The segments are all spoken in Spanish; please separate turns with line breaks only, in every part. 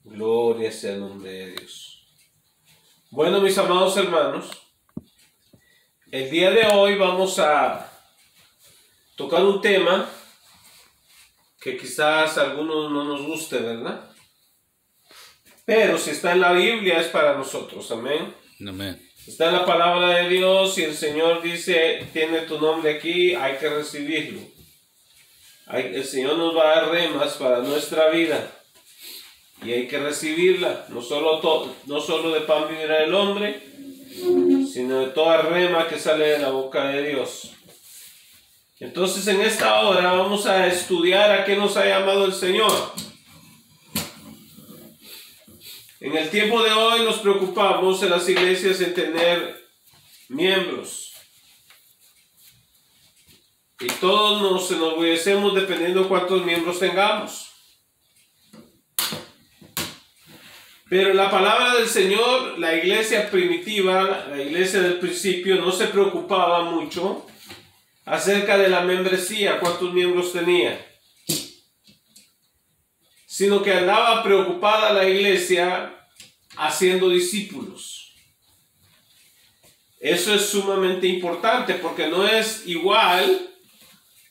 Gloria sea el nombre de Dios. Bueno, mis amados hermanos, el día de hoy vamos a tocar un tema que quizás a algunos no nos guste, ¿verdad? Pero si está en la Biblia es para nosotros, amén.
Amén.
Está en la palabra de Dios y el Señor dice, tiene tu nombre aquí, hay que recibirlo. El Señor nos va a dar remas para nuestra vida y hay que recibirla. No solo de pan vivirá el hombre, sino de toda rema que sale de la boca de Dios. Entonces en esta hora vamos a estudiar a qué nos ha llamado el Señor. En el tiempo de hoy nos preocupamos en las iglesias en tener miembros. Y todos nos enorgullecemos dependiendo de cuántos miembros tengamos. Pero en la palabra del Señor, la iglesia primitiva, la iglesia del principio, no se preocupaba mucho acerca de la membresía, cuántos miembros tenía, sino que andaba preocupada la iglesia haciendo discípulos. Eso es sumamente importante porque no es igual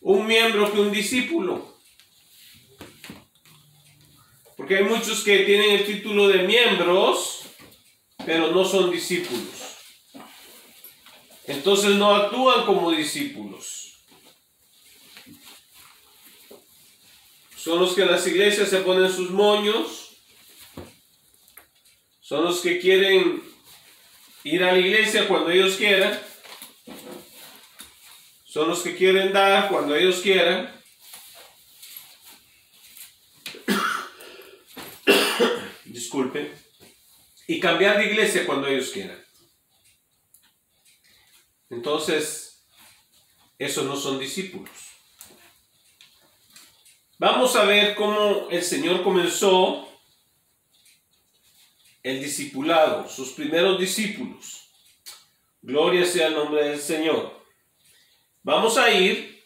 un miembro que un discípulo. Porque hay muchos que tienen el título de miembros, pero no son discípulos. Entonces no actúan como discípulos. Son los que en las iglesias se ponen sus moños. Son los que quieren ir a la iglesia cuando ellos quieran. Son los que quieren dar cuando ellos quieran. Disculpen. Y cambiar de iglesia cuando ellos quieran. Entonces, esos no son discípulos. Vamos a ver cómo el Señor comenzó el discipulado, sus primeros discípulos. Gloria sea el nombre del Señor. Vamos a ir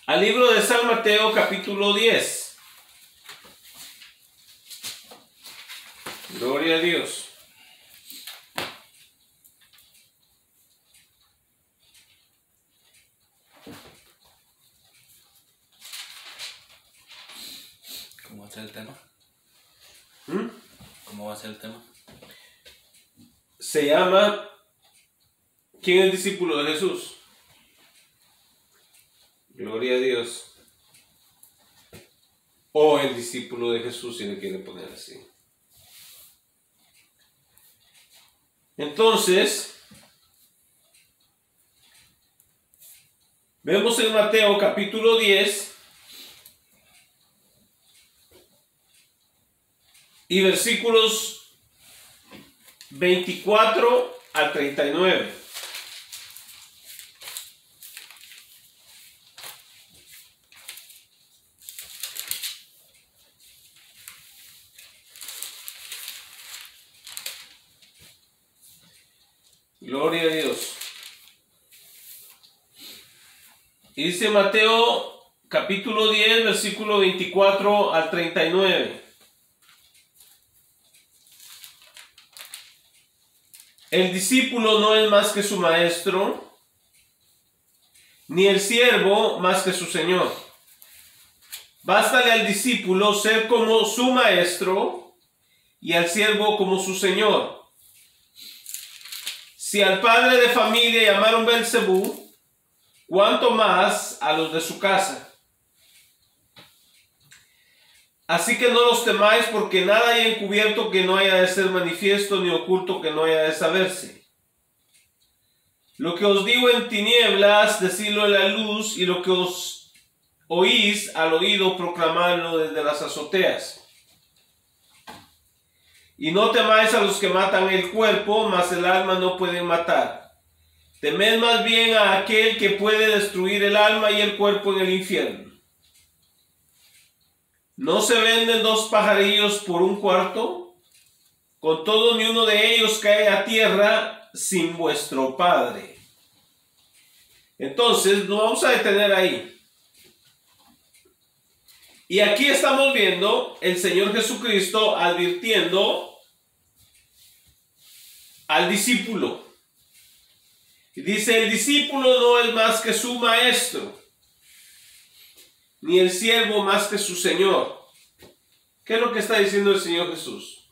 al libro de San Mateo, capítulo 10. Gloria a Dios.
¿Cómo va a ser el tema?
¿Mm?
¿Cómo va a ser el tema?
Se llama ¿quién es discípulo de Jesús? Gloria a Dios. O el discípulo de Jesús, si le quiere poner así. Entonces, vemos en Mateo capítulo 10 y versículos 24 al 39. Gloria a Dios. Y dice Mateo capítulo 10, versículo 24 al 39. El discípulo no es más que su maestro, ni el siervo más que su señor. Bástale al discípulo ser como su maestro y al siervo como su señor. Si al padre de familia llamaron Belzebú, ¿cuánto más a los de su casa? Así que no los temáis, porque nada hay encubierto que no haya de ser manifiesto, ni oculto que no haya de saberse. Lo que os digo en tinieblas, decidlo en la luz, y lo que os oís al oído, proclamadlo desde las azoteas. Y no temáis a los que matan el cuerpo, mas el alma no pueden matar. Temed más bien a aquel que puede destruir el alma y el cuerpo en el infierno. ¿No se venden dos pajarillos por un cuarto? Con todo, ni uno de ellos cae a tierra sin vuestro Padre. Entonces, nos vamos a detener ahí. Y aquí estamos viendo el Señor Jesucristo advirtiendo al discípulo. Y dice, el discípulo no es más que su maestro, ni el siervo más que su Señor. ¿Qué es lo que está diciendo el Señor Jesús?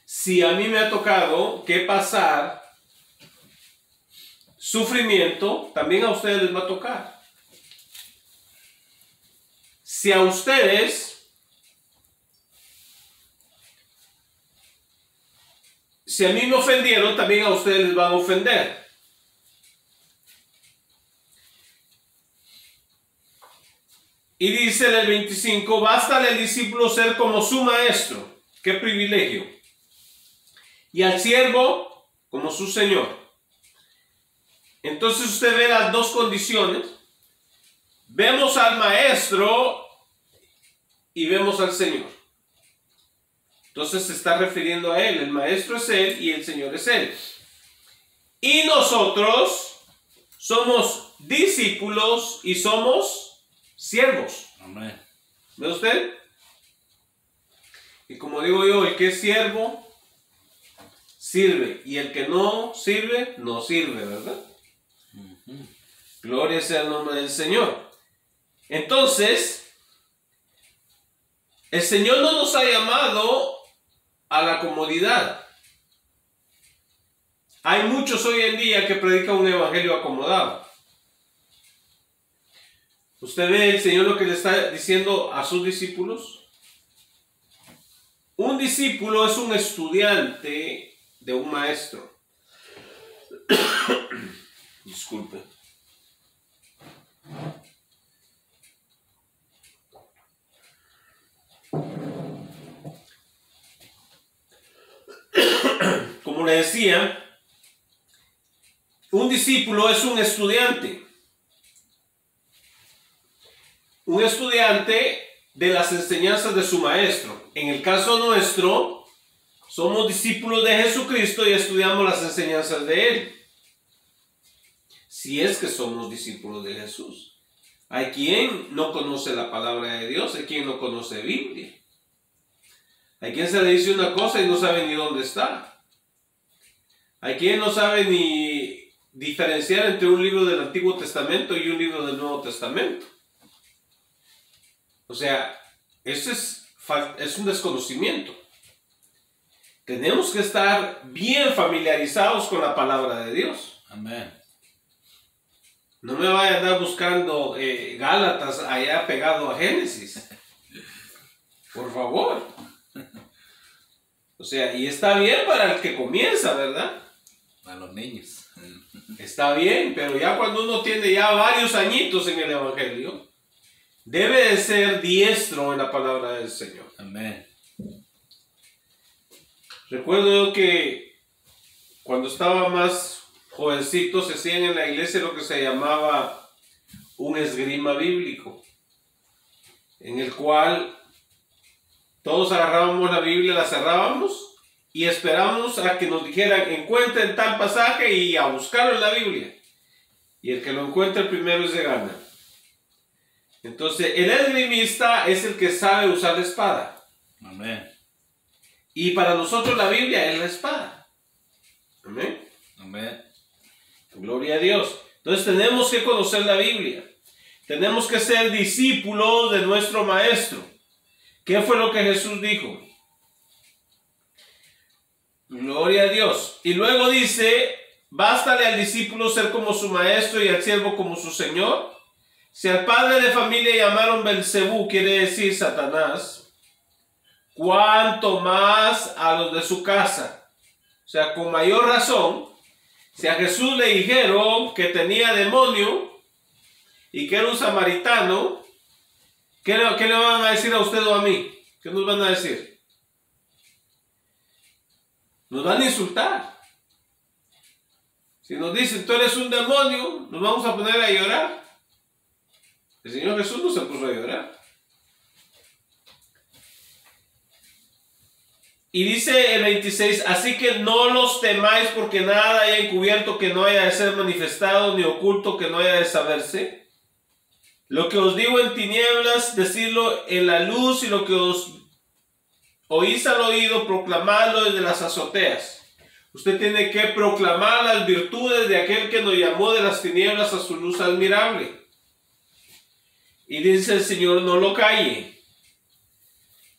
Si a mí me ha tocado que pasar sufrimiento, también a ustedes les va a tocar. Si a ustedes, si a mí me ofendieron, también a ustedes les van a ofender. Y dice en el 25, bástale al discípulo ser como su maestro. ¡Qué privilegio! Y al siervo como su señor. Entonces usted ve las dos condiciones. Vemos al maestro y vemos al Señor. Entonces se está refiriendo a él. El maestro es él y el Señor es él. Y nosotros somos discípulos y somos siervos.
Amén.
¿Ve usted? Y como digo yo, el que es siervo sirve. Y el que no sirve, no sirve, ¿verdad? Gloria sea el nombre del Señor. Entonces, el Señor no nos ha llamado a la comodidad. Hay muchos hoy en día que predican un evangelio acomodado. ¿Usted ve el Señor lo que le está diciendo a sus discípulos? Un discípulo es un estudiante de un maestro. Disculpe. Como le decía, un discípulo es un estudiante. Un estudiante de las enseñanzas de su maestro. En el caso nuestro, somos discípulos de Jesucristo y estudiamos las enseñanzas de Él. Si es que somos discípulos de Jesús. Hay quien no conoce la palabra de Dios, hay quien no conoce Biblia. Hay quien se le dice una cosa y no sabe ni dónde está. Hay quien no sabe ni diferenciar entre un libro del Antiguo Testamento y un libro del Nuevo Testamento. O sea, eso es un desconocimiento. Tenemos que estar bien familiarizados con la palabra de Dios.
Amén.
No me vaya a andar buscando Gálatas allá pegado a Génesis. Por favor. O sea, y está bien para el que comienza, ¿verdad?
Para los niños.
Está bien, pero ya cuando uno tiene ya varios añitos en el Evangelio, debe de ser diestro en la palabra del Señor.
Amén.
Recuerdo que cuando estaba más jovencito se hacían en la iglesia lo que se llamaba un esgrima bíblico, en el cual todos agarrábamos la Biblia, la cerrábamos y esperábamos a que nos dijeran encuentren tal pasaje y a buscarlo en la Biblia. Y el que lo encuentre primero es de gana. Entonces el esgrimista es el que sabe usar la espada.
Amén.
Y para nosotros la Biblia es la espada. Amén.
Amén.
Gloria a Dios. Entonces tenemos que conocer la Biblia. Tenemos que ser discípulos de nuestro maestro. ¿Qué fue lo que Jesús dijo? Gloria a Dios. Y luego dice, bástale al discípulo ser como su maestro y al siervo como su señor. Si al padre de familia llamaron Belcebú, quiere decir Satanás, cuánto más a los de su casa. O sea, con mayor razón, si a Jesús le dijeron que tenía demonio y que era un samaritano, ¿qué le van a decir a usted o a mí? ¿Qué nos van a decir? Nos van a insultar. Si nos dicen, tú eres un demonio, nos vamos a poner a llorar. El Señor Jesús no se puso a llorar. Y dice el 26, así que no los temáis porque nada haya encubierto que no haya de ser manifestado, ni oculto que no haya de saberse. Lo que os digo en tinieblas, decidlo en la luz, y lo que os oís al oído, proclamadlo desde las azoteas. Usted tiene que proclamar las virtudes de aquel que nos llamó de las tinieblas a su luz admirable. Y dice el Señor, no lo calle.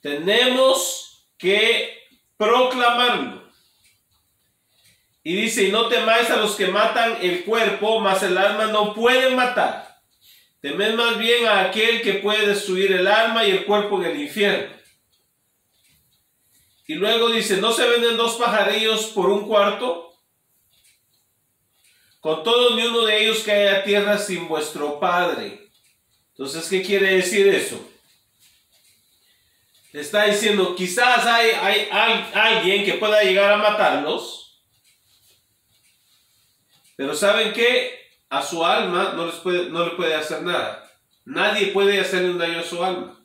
Tenemos que proclamarlo. Y dice, y no temáis a los que matan el cuerpo, mas el alma no pueden matar. Temed más bien a aquel que puede destruir el alma y el cuerpo en el infierno. Y luego dice, ¿no se venden 2 pajarillos por un cuarto? Con todo, ni uno de ellos cae a tierra sin vuestro Padre. Entonces, ¿qué quiere decir eso? Le está diciendo, quizás hay alguien que pueda llegar a matarlos, pero ¿saben qué? A su alma no le puede hacer nada. Nadie puede hacerle un daño a su alma.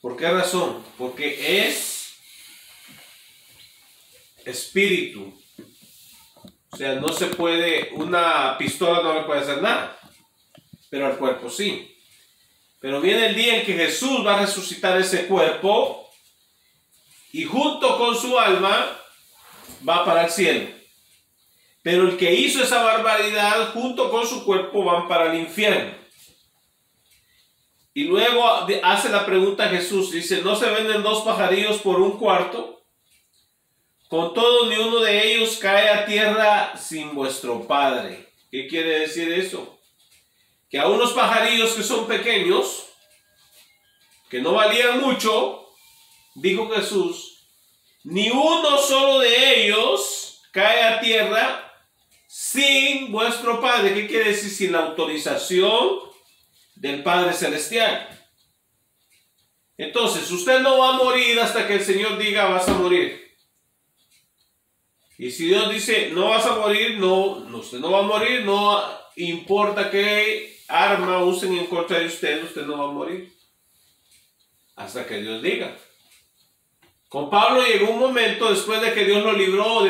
¿Por qué razón? Porque es espíritu. O sea, no se puede, una pistola no le puede hacer nada, pero al cuerpo sí. Pero viene el día en que Jesús va a resucitar ese cuerpo y junto con su alma va para el cielo. Pero el que hizo esa barbaridad junto con su cuerpo van para el infierno. Y luego hace la pregunta a Jesús, dice, ¿no se venden 2 pajarillos por un cuarto? Con todo, ni uno de ellos cae a tierra sin vuestro Padre. ¿Qué quiere decir eso? Que a unos pajarillos que son pequeños, que no valían mucho, dijo Jesús, ni uno solo de ellos cae a tierra sin vuestro Padre. ¿Qué quiere decir? Sin la autorización del Padre Celestial. Entonces, usted no va a morir hasta que el Señor diga, vas a morir. Y si Dios dice, no vas a morir, usted no va a morir, no importa qué arma usen en contra de usted, usted no va a morir. Hasta que Dios diga. Con Pablo llegó un momento, después de que Dios lo libró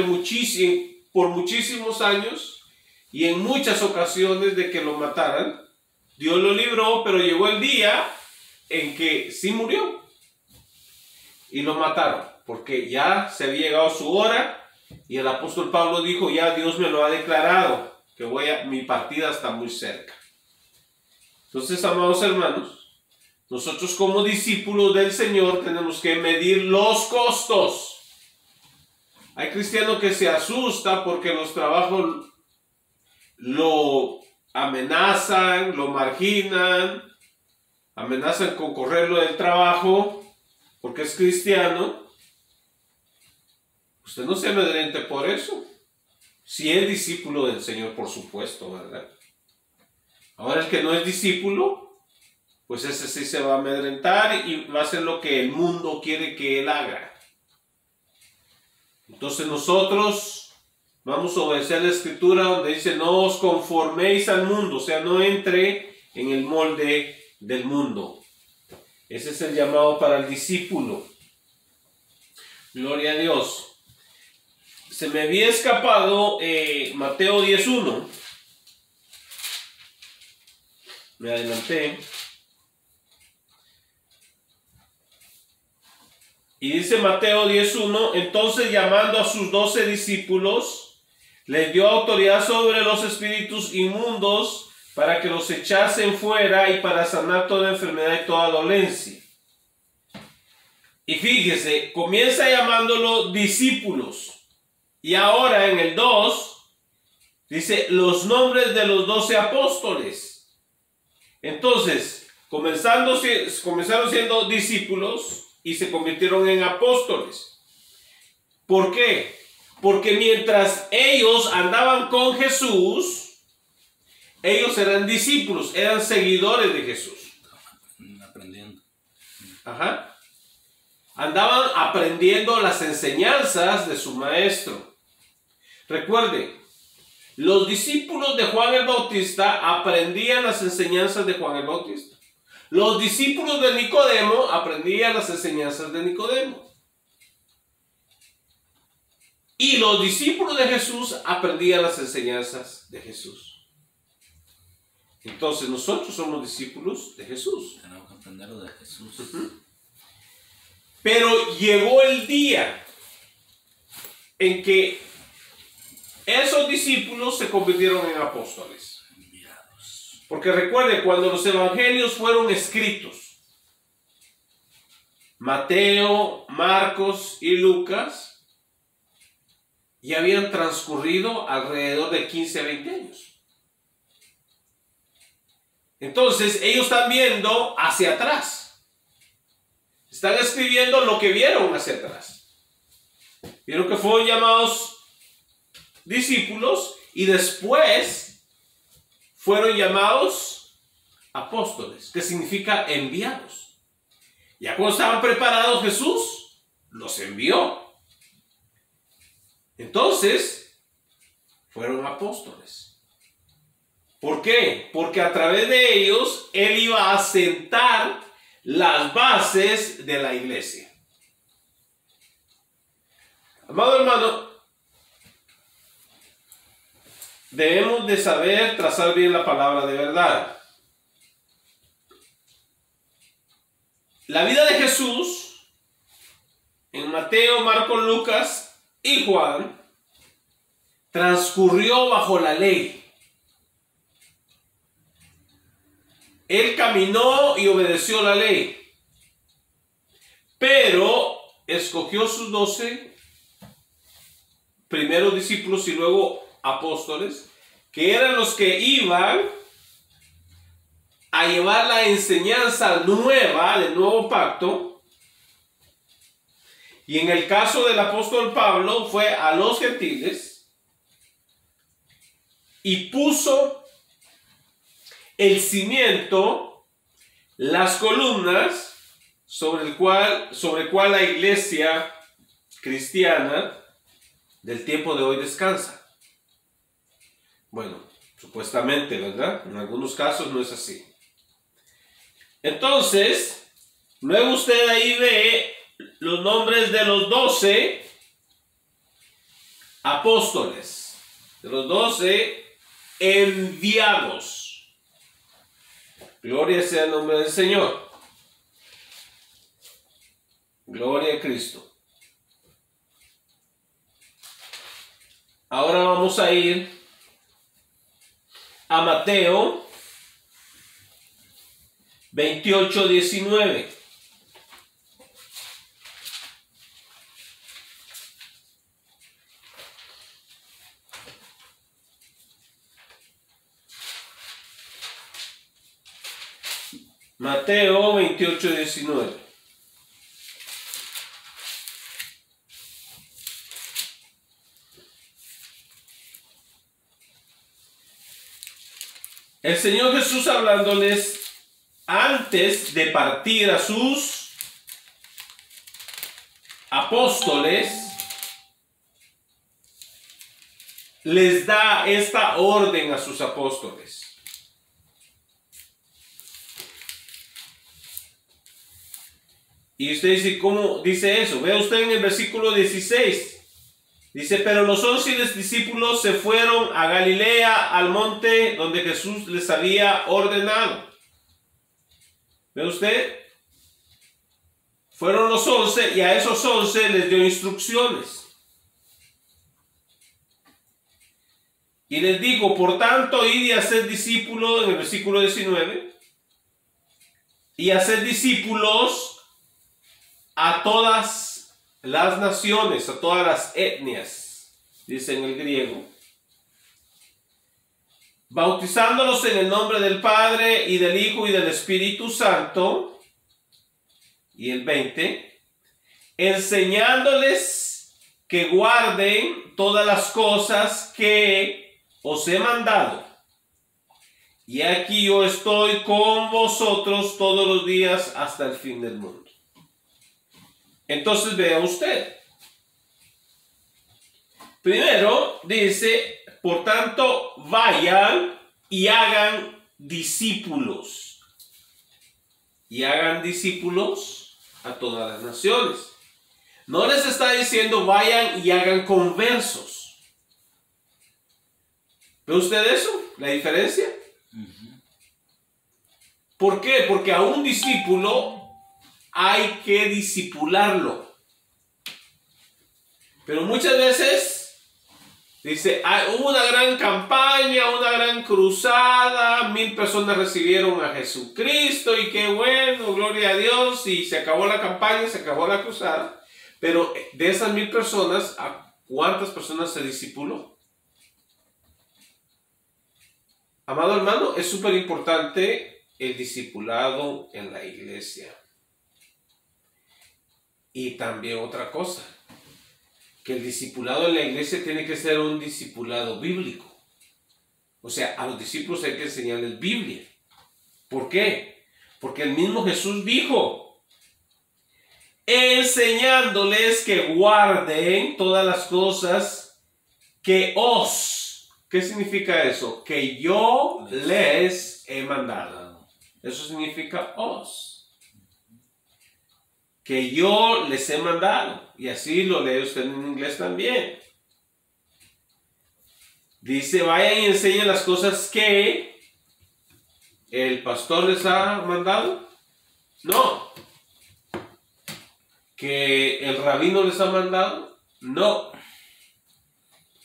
por muchísimos años, y en muchas ocasiones de que lo mataran, Dios lo libró, pero llegó el día en que sí murió. Y lo mataron, porque ya se había llegado su hora. Y el apóstol Pablo dijo, ya Dios me lo ha declarado, que mi partida está muy cerca. Entonces, amados hermanos, nosotros como discípulos del Señor tenemos que medir los costos. Hay cristianos que se asustan porque los trabajos lo amenazan, lo marginan, amenazan con correrlo del trabajo porque es cristiano. Usted no se amedrente por eso. Si es discípulo del Señor, por supuesto, ¿verdad? Ahora el que no es discípulo, pues ese sí se va a amedrentar y va a hacer lo que el mundo quiere que él haga. Entonces nosotros vamos a obedecer la Escritura donde dice, no os conforméis al mundo, o sea, no entre en el molde del mundo. Ese es el llamado para el discípulo. Gloria a Dios. Se me había escapado Mateo 10:1. Me adelanté. Y dice Mateo 10:1, entonces llamando a sus 12 discípulos, les dio autoridad sobre los espíritus inmundos para que los echasen fuera y para sanar toda enfermedad y toda dolencia. Y fíjese, comienza llamándolo discípulos. Y ahora en el 2, dice los nombres de los 12 apóstoles. Entonces, comenzaron siendo discípulos y se convirtieron en apóstoles. ¿Por qué? Porque mientras ellos andaban con Jesús, ellos eran discípulos, eran seguidores de Jesús.
Aprendiendo.
Ajá. Andaban aprendiendo las enseñanzas de su maestro. Recuerde, los discípulos de Juan el Bautista aprendían las enseñanzas de Juan el Bautista. Los discípulos de Nicodemo aprendían las enseñanzas de Nicodemo. Y los discípulos de Jesús aprendían las enseñanzas de Jesús. Entonces nosotros somos discípulos de Jesús.
Tenemos que aprenderlo de Jesús.
Pero llegó el día en que esos discípulos se convirtieron en apóstoles.
Enviados.
Porque recuerde, cuando los evangelios fueron escritos, Mateo, Marcos y Lucas, ya habían transcurrido alrededor de 15 a 20 años. Entonces ellos están viendo hacia atrás. Están escribiendo lo que vieron hacia atrás. Vieron que fueron llamados discípulos y después fueron llamados apóstoles, que significa enviados. Ya cuando estaban preparados, Jesús los envió. Entonces fueron apóstoles. ¿Por qué? Porque a través de ellos Él iba a sentar las bases de la iglesia. Amado hermano, debemos de saber trazar bien la palabra de verdad. La vida de Jesús en Mateo, Marcos, Lucas y Juan transcurrió bajo la ley. Él caminó y obedeció la ley, pero escogió sus 12 primeros discípulos y luego apóstoles, que eran los que iban a llevar la enseñanza nueva del nuevo pacto. Y en el caso del apóstol Pablo fue a los gentiles y puso el cimiento, las columnas sobre el cual la iglesia cristiana del tiempo de hoy descansa. Bueno, supuestamente, ¿verdad? En algunos casos no es así. Entonces, luego usted ahí ve los nombres de los 12 apóstoles, de los 12 enviados. Gloria sea el nombre del Señor. Gloria a Cristo. Ahora vamos a ir a Mateo 28:19. Mateo 28:19. El Señor Jesús hablándoles antes de partir a sus apóstoles, les da esta orden a sus apóstoles. Y usted dice, ¿cómo dice eso? Vea usted en el versículo 16. Dice, pero los 11 discípulos se fueron a Galilea, al monte donde Jesús les había ordenado. ¿Ve usted? Fueron los 11 y a esos 11 les dio instrucciones. Y les dijo, por tanto, id y haced discípulos, en el versículo 19, y haced discípulos a todas las naciones, a todas las etnias, dice en el griego, bautizándolos en el nombre del Padre y del Hijo y del Espíritu Santo. Y el 20, enseñándoles que guarden todas las cosas que os he mandado. Y aquí yo estoy con vosotros todos los días hasta el fin del mundo. Entonces vea usted. Primero dice, por tanto, vayan y hagan discípulos. Y hagan discípulos a todas las naciones. No les está diciendo vayan y hagan conversos. ¿Ve usted eso? ¿La diferencia? ¿Por qué? Porque a un discípulo hay que discipularlo. Pero muchas veces dice, hubo una gran campaña, una gran cruzada, 1000 personas recibieron a Jesucristo y qué bueno, gloria a Dios, y se acabó la campaña, se acabó la cruzada. Pero de esas 1000 personas, ¿a cuántas personas se discipuló? Amado hermano, es súper importante el discipulado en la iglesia. Y también otra cosa, que el discipulado en la iglesia tiene que ser un discipulado bíblico. O sea, a los discípulos hay que enseñarles Biblia. ¿Por qué? Porque el mismo Jesús dijo, enseñándoles que guarden todas las cosas que ¿qué significa eso? Que yo les he mandado. Eso significa que yo les he mandado. Y así lo lee usted en inglés también. Dice, vayan y enseñen las cosas que el pastor les ha mandado. No. Que el rabino les ha mandado. No.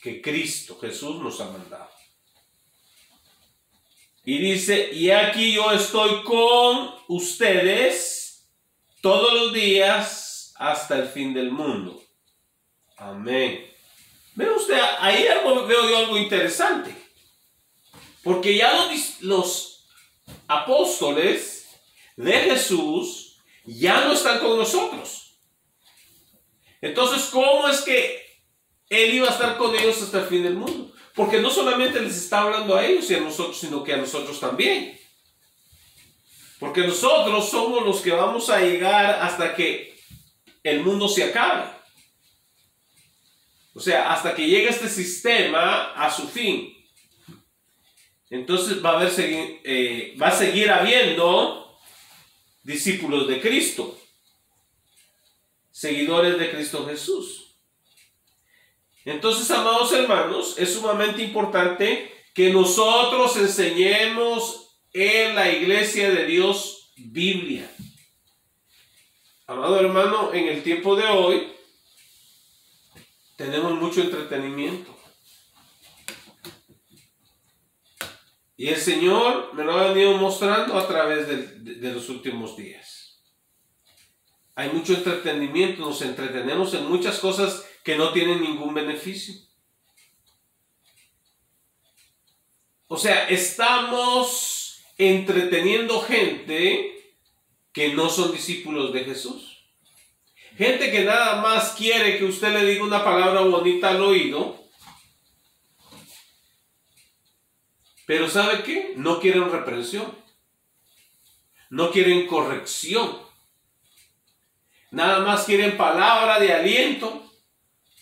Que Cristo, Jesús, nos ha mandado. Y dice, y aquí yo estoy con ustedes todos los días hasta el fin del mundo. Amén. Ve usted, ahí veo yo algo interesante. Porque ya los apóstoles de Jesús ya no están con nosotros. Entonces, ¿cómo es que Él iba a estar con ellos hasta el fin del mundo? Porque no solamente les está hablando a ellos y a nosotros, sino que a nosotros también. Porque nosotros somos los que vamos a llegar hasta que el mundo se acabe. O sea, hasta que llegue este sistema a su fin. Entonces va a seguir habiendo discípulos de Cristo. Seguidores de Cristo Jesús. Entonces, amados hermanos, es sumamente importante que nosotros enseñemos en la iglesia de Dios Biblia. Amado hermano, en el tiempo de hoy tenemos mucho entretenimiento. Y el Señor me lo ha venido mostrando a través de los últimos días. Hay mucho entretenimiento, nos entretenemos en muchas cosas que no tienen ningún beneficio. O sea, estamos entreteniendo gente que no son discípulos de Jesús. Gente que nada más quiere que usted le diga una palabra bonita al oído. Pero ¿sabe qué? No quieren reprensión. No quieren corrección. Nada más quieren palabra de aliento,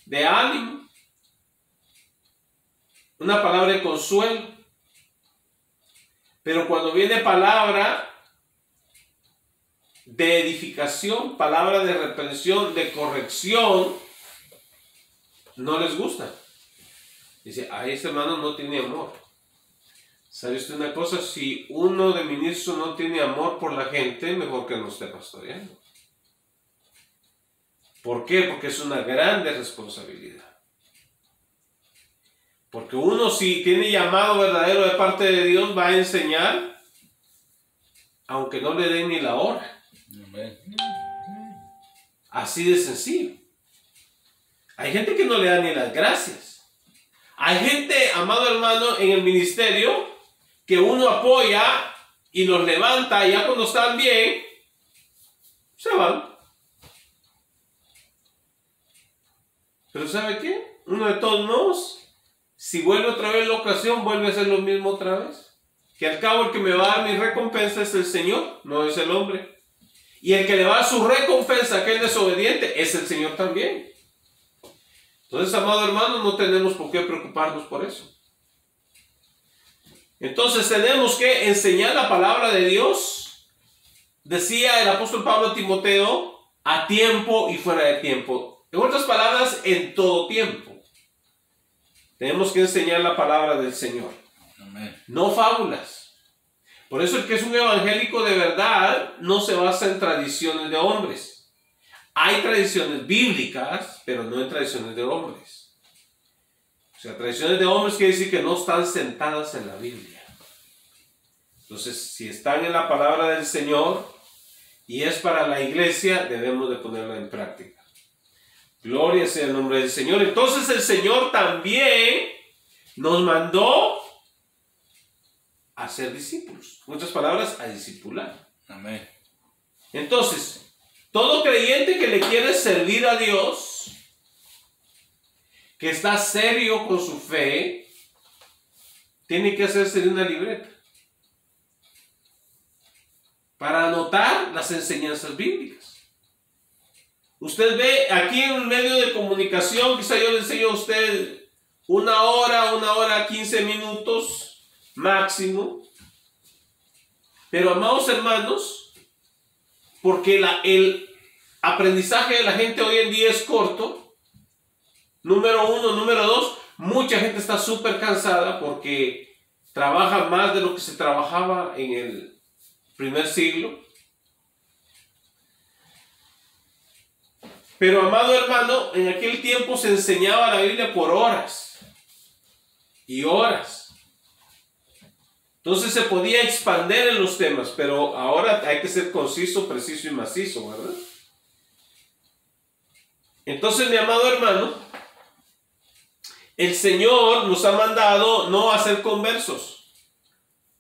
de ánimo. Una palabra de consuelo. Pero cuando viene palabra de edificación, palabra de reprensión, de corrección, no les gusta. Dice, este hermano no tiene amor. ¿Sabe usted una cosa? Si uno de ministros no tiene amor por la gente, mejor que no esté pastoreando. ¿Por qué? Porque es una grande responsabilidad. Porque uno, si tiene llamado verdadero de parte de Dios, va a enseñar, aunque no le den ni la hora. Así de sencillo. Hay gente que no le da ni las gracias. Hay gente, amado hermano, en el ministerio, que uno apoya y los levanta, y ya cuando están bien, se van. Pero ¿sabe qué? Uno de todos modos, si vuelve otra vez la ocasión, vuelve a hacer lo mismo otra vez. Que al cabo el que me va a dar mi recompensa es el Señor, no es el hombre. Y el que le va a dar su recompensa a aquel desobediente es el Señor también. Entonces, amado hermano, no tenemos por qué preocuparnos por eso. Entonces tenemos que enseñar la palabra de Dios. Decía el apóstol Pablo a Timoteo, a tiempo y fuera de tiempo. En otras palabras, en todo tiempo. Tenemos que enseñar la palabra del Señor. Amén. No fábulas. Por eso el que es un evangélico de verdad no se basa en tradiciones de hombres. Hay tradiciones bíblicas, pero no en tradiciones de hombres. O sea, tradiciones de hombres quiere decir que no están sentadas en la Biblia. Entonces, si están en la palabra del Señor y es para la iglesia, debemos de ponerla en práctica. Gloria sea el nombre del Señor. Entonces el Señor también nos mandó a ser discípulos. En otras palabras, a discipular.
Amén.
Entonces, todo creyente que le quiere servir a Dios, que está serio con su fe, tiene que hacerse de una libreta para anotar las enseñanzas bíblicas. Usted ve aquí en un medio de comunicación, quizá yo le enseño a usted una hora, 15 minutos máximo. Pero amados hermanos, porque el aprendizaje de la gente hoy en día es corto. Número uno, número dos, mucha gente está súper cansada porque trabaja más de lo que se trabajaba en el primer siglo. Pero amado hermano, en aquel tiempo se enseñaba la Biblia por horas y horas. Entonces se podía expandir en los temas, pero ahora hay que ser conciso, preciso y macizo, ¿verdad? Entonces, mi amado hermano, el Señor nos ha mandado no a ser conversos.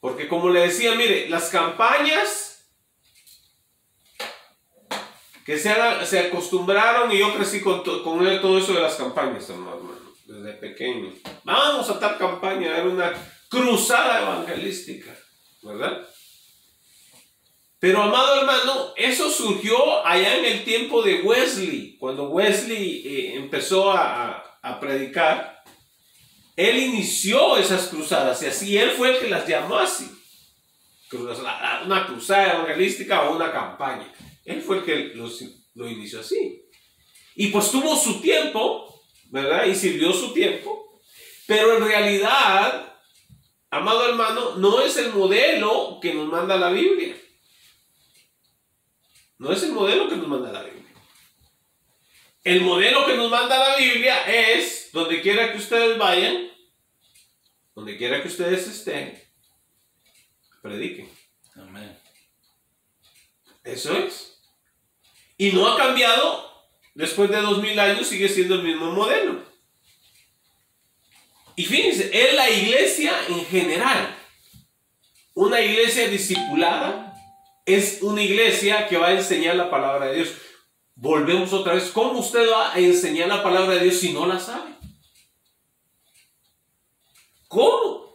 Porque como le decía, mire, las campañas que se acostumbraron, y yo crecí con todo eso de las campañas, hermano, desde pequeño. Vamos a tal campaña, era una cruzada evangelística, ¿verdad? Pero, amado hermano, eso surgió allá en el tiempo de Wesley. Cuando Wesley empezó a predicar, él inició esas cruzadas, y así él fue el que las llamó así. Una cruzada evangelística o una campaña. Él fue el que lo inició así. Y pues tuvo su tiempo, ¿verdad? Y sirvió su tiempo. Pero en realidad, amado hermano, no es el modelo que nos manda la Biblia. No es el modelo que nos manda la Biblia. El modelo que nos manda la Biblia es, donde quiera que ustedes vayan, donde quiera que ustedes estén, prediquen.
Amén.
Eso es. Y no ha cambiado, después de 2000 años sigue siendo el mismo modelo. Y fíjense, es la iglesia en general. Una iglesia discipulada es una iglesia que va a enseñar la palabra de Dios. Volvemos otra vez. ¿Cómo usted va a enseñar la palabra de Dios si no la sabe? ¿Cómo?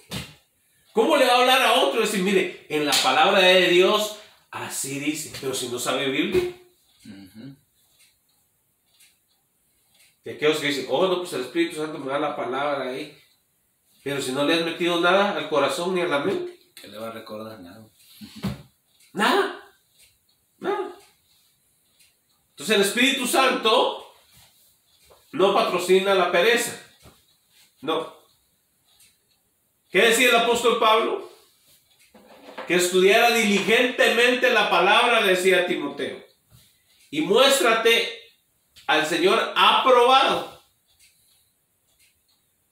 ¿Cómo le va a hablar a otro y decir, mire, en la palabra de Dios así dice, pero si no sabe Biblia? Y aquellos que dicen, oh no, pues el Espíritu Santo me da la palabra ahí, pero si no le has metido nada al corazón ni a la mente,
¿qué le va a recordar? Nada.
Nada. Entonces el Espíritu Santo no patrocina la pereza. No. ¿Qué decía el apóstol Pablo? Que estudiara diligentemente la palabra, decía a Timoteo. Y muéstrate al Señor aprobado.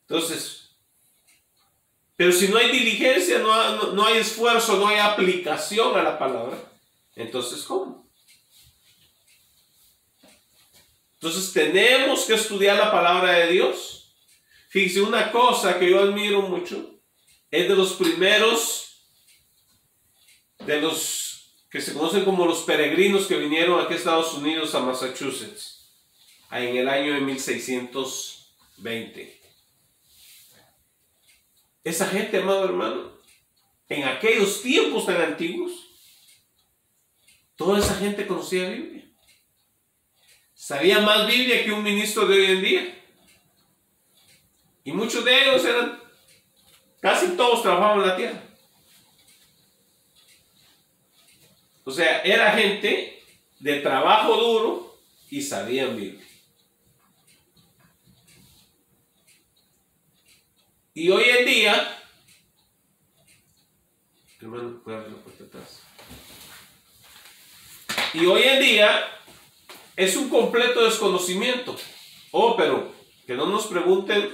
Entonces, pero si no hay diligencia, no hay esfuerzo, no hay aplicación a la palabra, entonces ¿cómo? Entonces tenemos que estudiar la palabra de Dios. Fíjense, una cosa que yo admiro mucho es de los primeros, de los que se conocen como los peregrinos que vinieron aquí a Estados Unidos, a Massachusetts, en el año de 1620. Esa gente, amado hermano, en aquellos tiempos tan antiguos, toda esa gente conocía Biblia. Sabía más Biblia que un ministro de hoy en día. Y muchos de ellos casi todos trabajaban en la tierra. O sea, era gente de trabajo duro y sabían Biblia. Y hoy en día, Hermano, puede abrir la puerta atrás. Y hoy en día es un completo desconocimiento. Oh, pero que no nos pregunten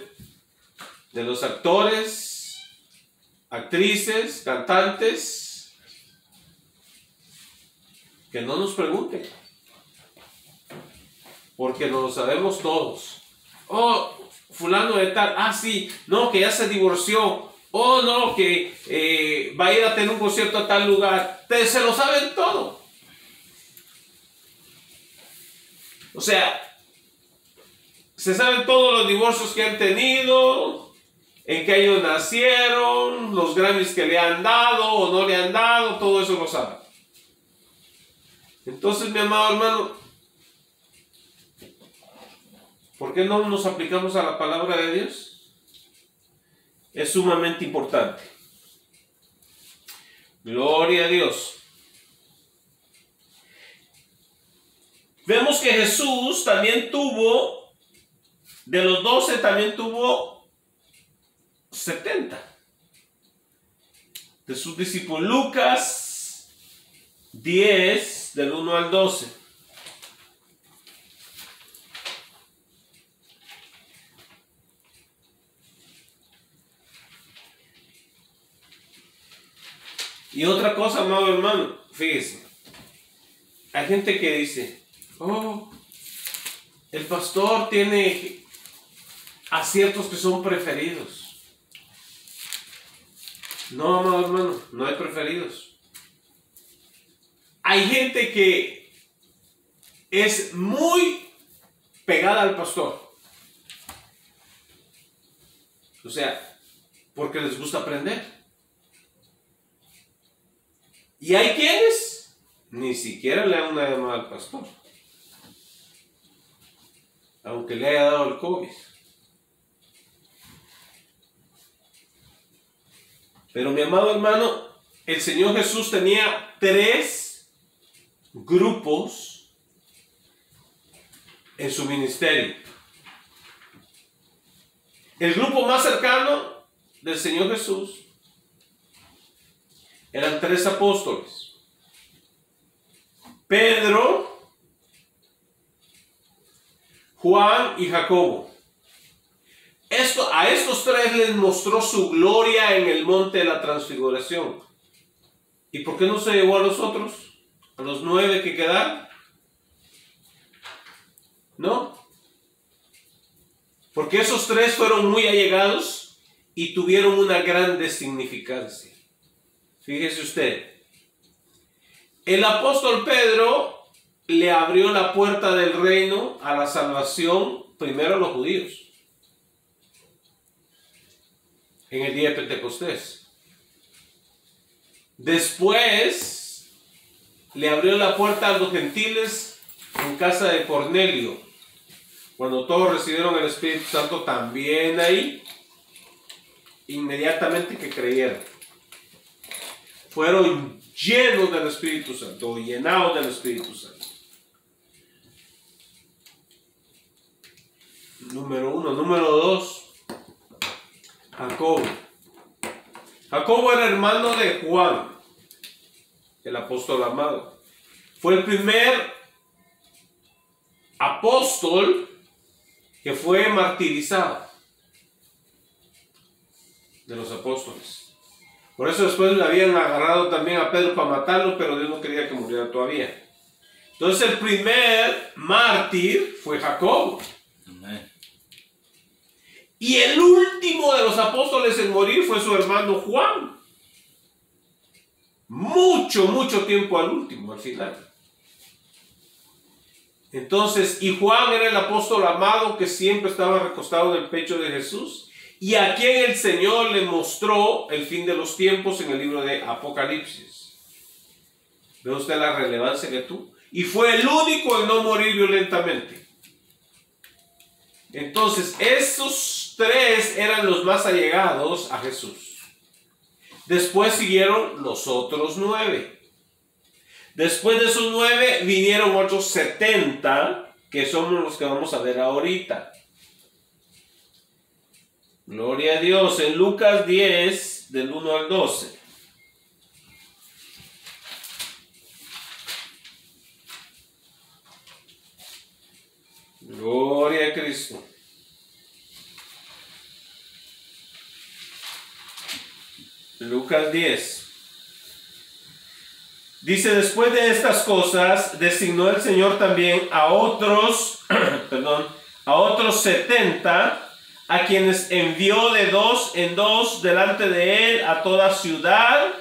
de los actores, actrices, cantantes. Que no nos pregunten. Porque nos lo sabemos todos. Oh, fulano de tal. Ah, sí. No, que ya se divorció. Oh, no, que va a ir a tener un concierto a tal lugar. Se lo saben todo. O sea, se saben todos los divorcios que han tenido, en qué año nacieron, los Grammys que le han dado o no le han dado, todo eso lo saben. Entonces, mi amado hermano, ¿por qué no nos aplicamos a la palabra de Dios? Es sumamente importante. Gloria a Dios. Vemos que Jesús también tuvo, de los 12 también tuvo 70 de sus discípulos. Lucas 10, del 1 al 12. Y otra cosa, amado hermano, fíjese, hay gente que dice, oh, el pastor tiene aciertos que son preferidos. No, amado hermano, no hay preferidos. Hay gente que es muy pegada al pastor. O sea, porque les gusta aprender. Y hay quienes ni siquiera le dan una llamada al pastor, aunque le haya dado el COVID. Pero mi amado hermano, el Señor Jesús tenía 3 grupos en su ministerio. El grupo más cercano del Señor Jesús eran 3 apóstoles: Pedro, Juan y Jacobo. A estos 3 les mostró su gloria en el monte de la transfiguración. ¿Y por qué no se llevó a los otros? ¿A los 9 que quedaron? ¿No? Porque esos 3 fueron muy allegados y tuvieron una grande significancia. Fíjese usted, el apóstol Pedro le abrió la puerta del reino a la salvación primero a los judíos en el día de Pentecostés. Después le abrió la puerta a los gentiles en casa de Cornelio. Cuando todos recibieron el Espíritu Santo, también ahí, inmediatamente que creyeron, fueron llenos del Espíritu Santo, llenados del Espíritu Santo. Número 1. Número 2, Jacobo. Jacobo era hermano de Juan, el apóstol amado. Fue el primer apóstol que fue martirizado de los apóstoles. Por eso después le habían agarrado también a Pedro para matarlo, pero Dios no quería que muriera todavía. Entonces el primer mártir fue Jacobo.
Amén.
Y el último de los apóstoles en morir fue su hermano Juan. Mucho tiempo al último, al final. Entonces, y Juan era el apóstol amado que siempre estaba recostado en el pecho de Jesús, y a quien el Señor le mostró el fin de los tiempos en el libro de Apocalipsis. ¿Ve usted la relevancia que tuvo? Y fue el único en no morir violentamente. Entonces, esos 3 eran los más allegados a Jesús. Después siguieron los otros 9. Después de esos 9 vinieron otros 70, que son los que vamos a ver ahorita. Gloria a Dios. En Lucas 10, del 1 al 12. Gloria a Cristo. Lucas 10. Dice, después de estas cosas, designó el Señor también a otros, a otros 70, a quienes envió de dos en dos delante de él a toda ciudad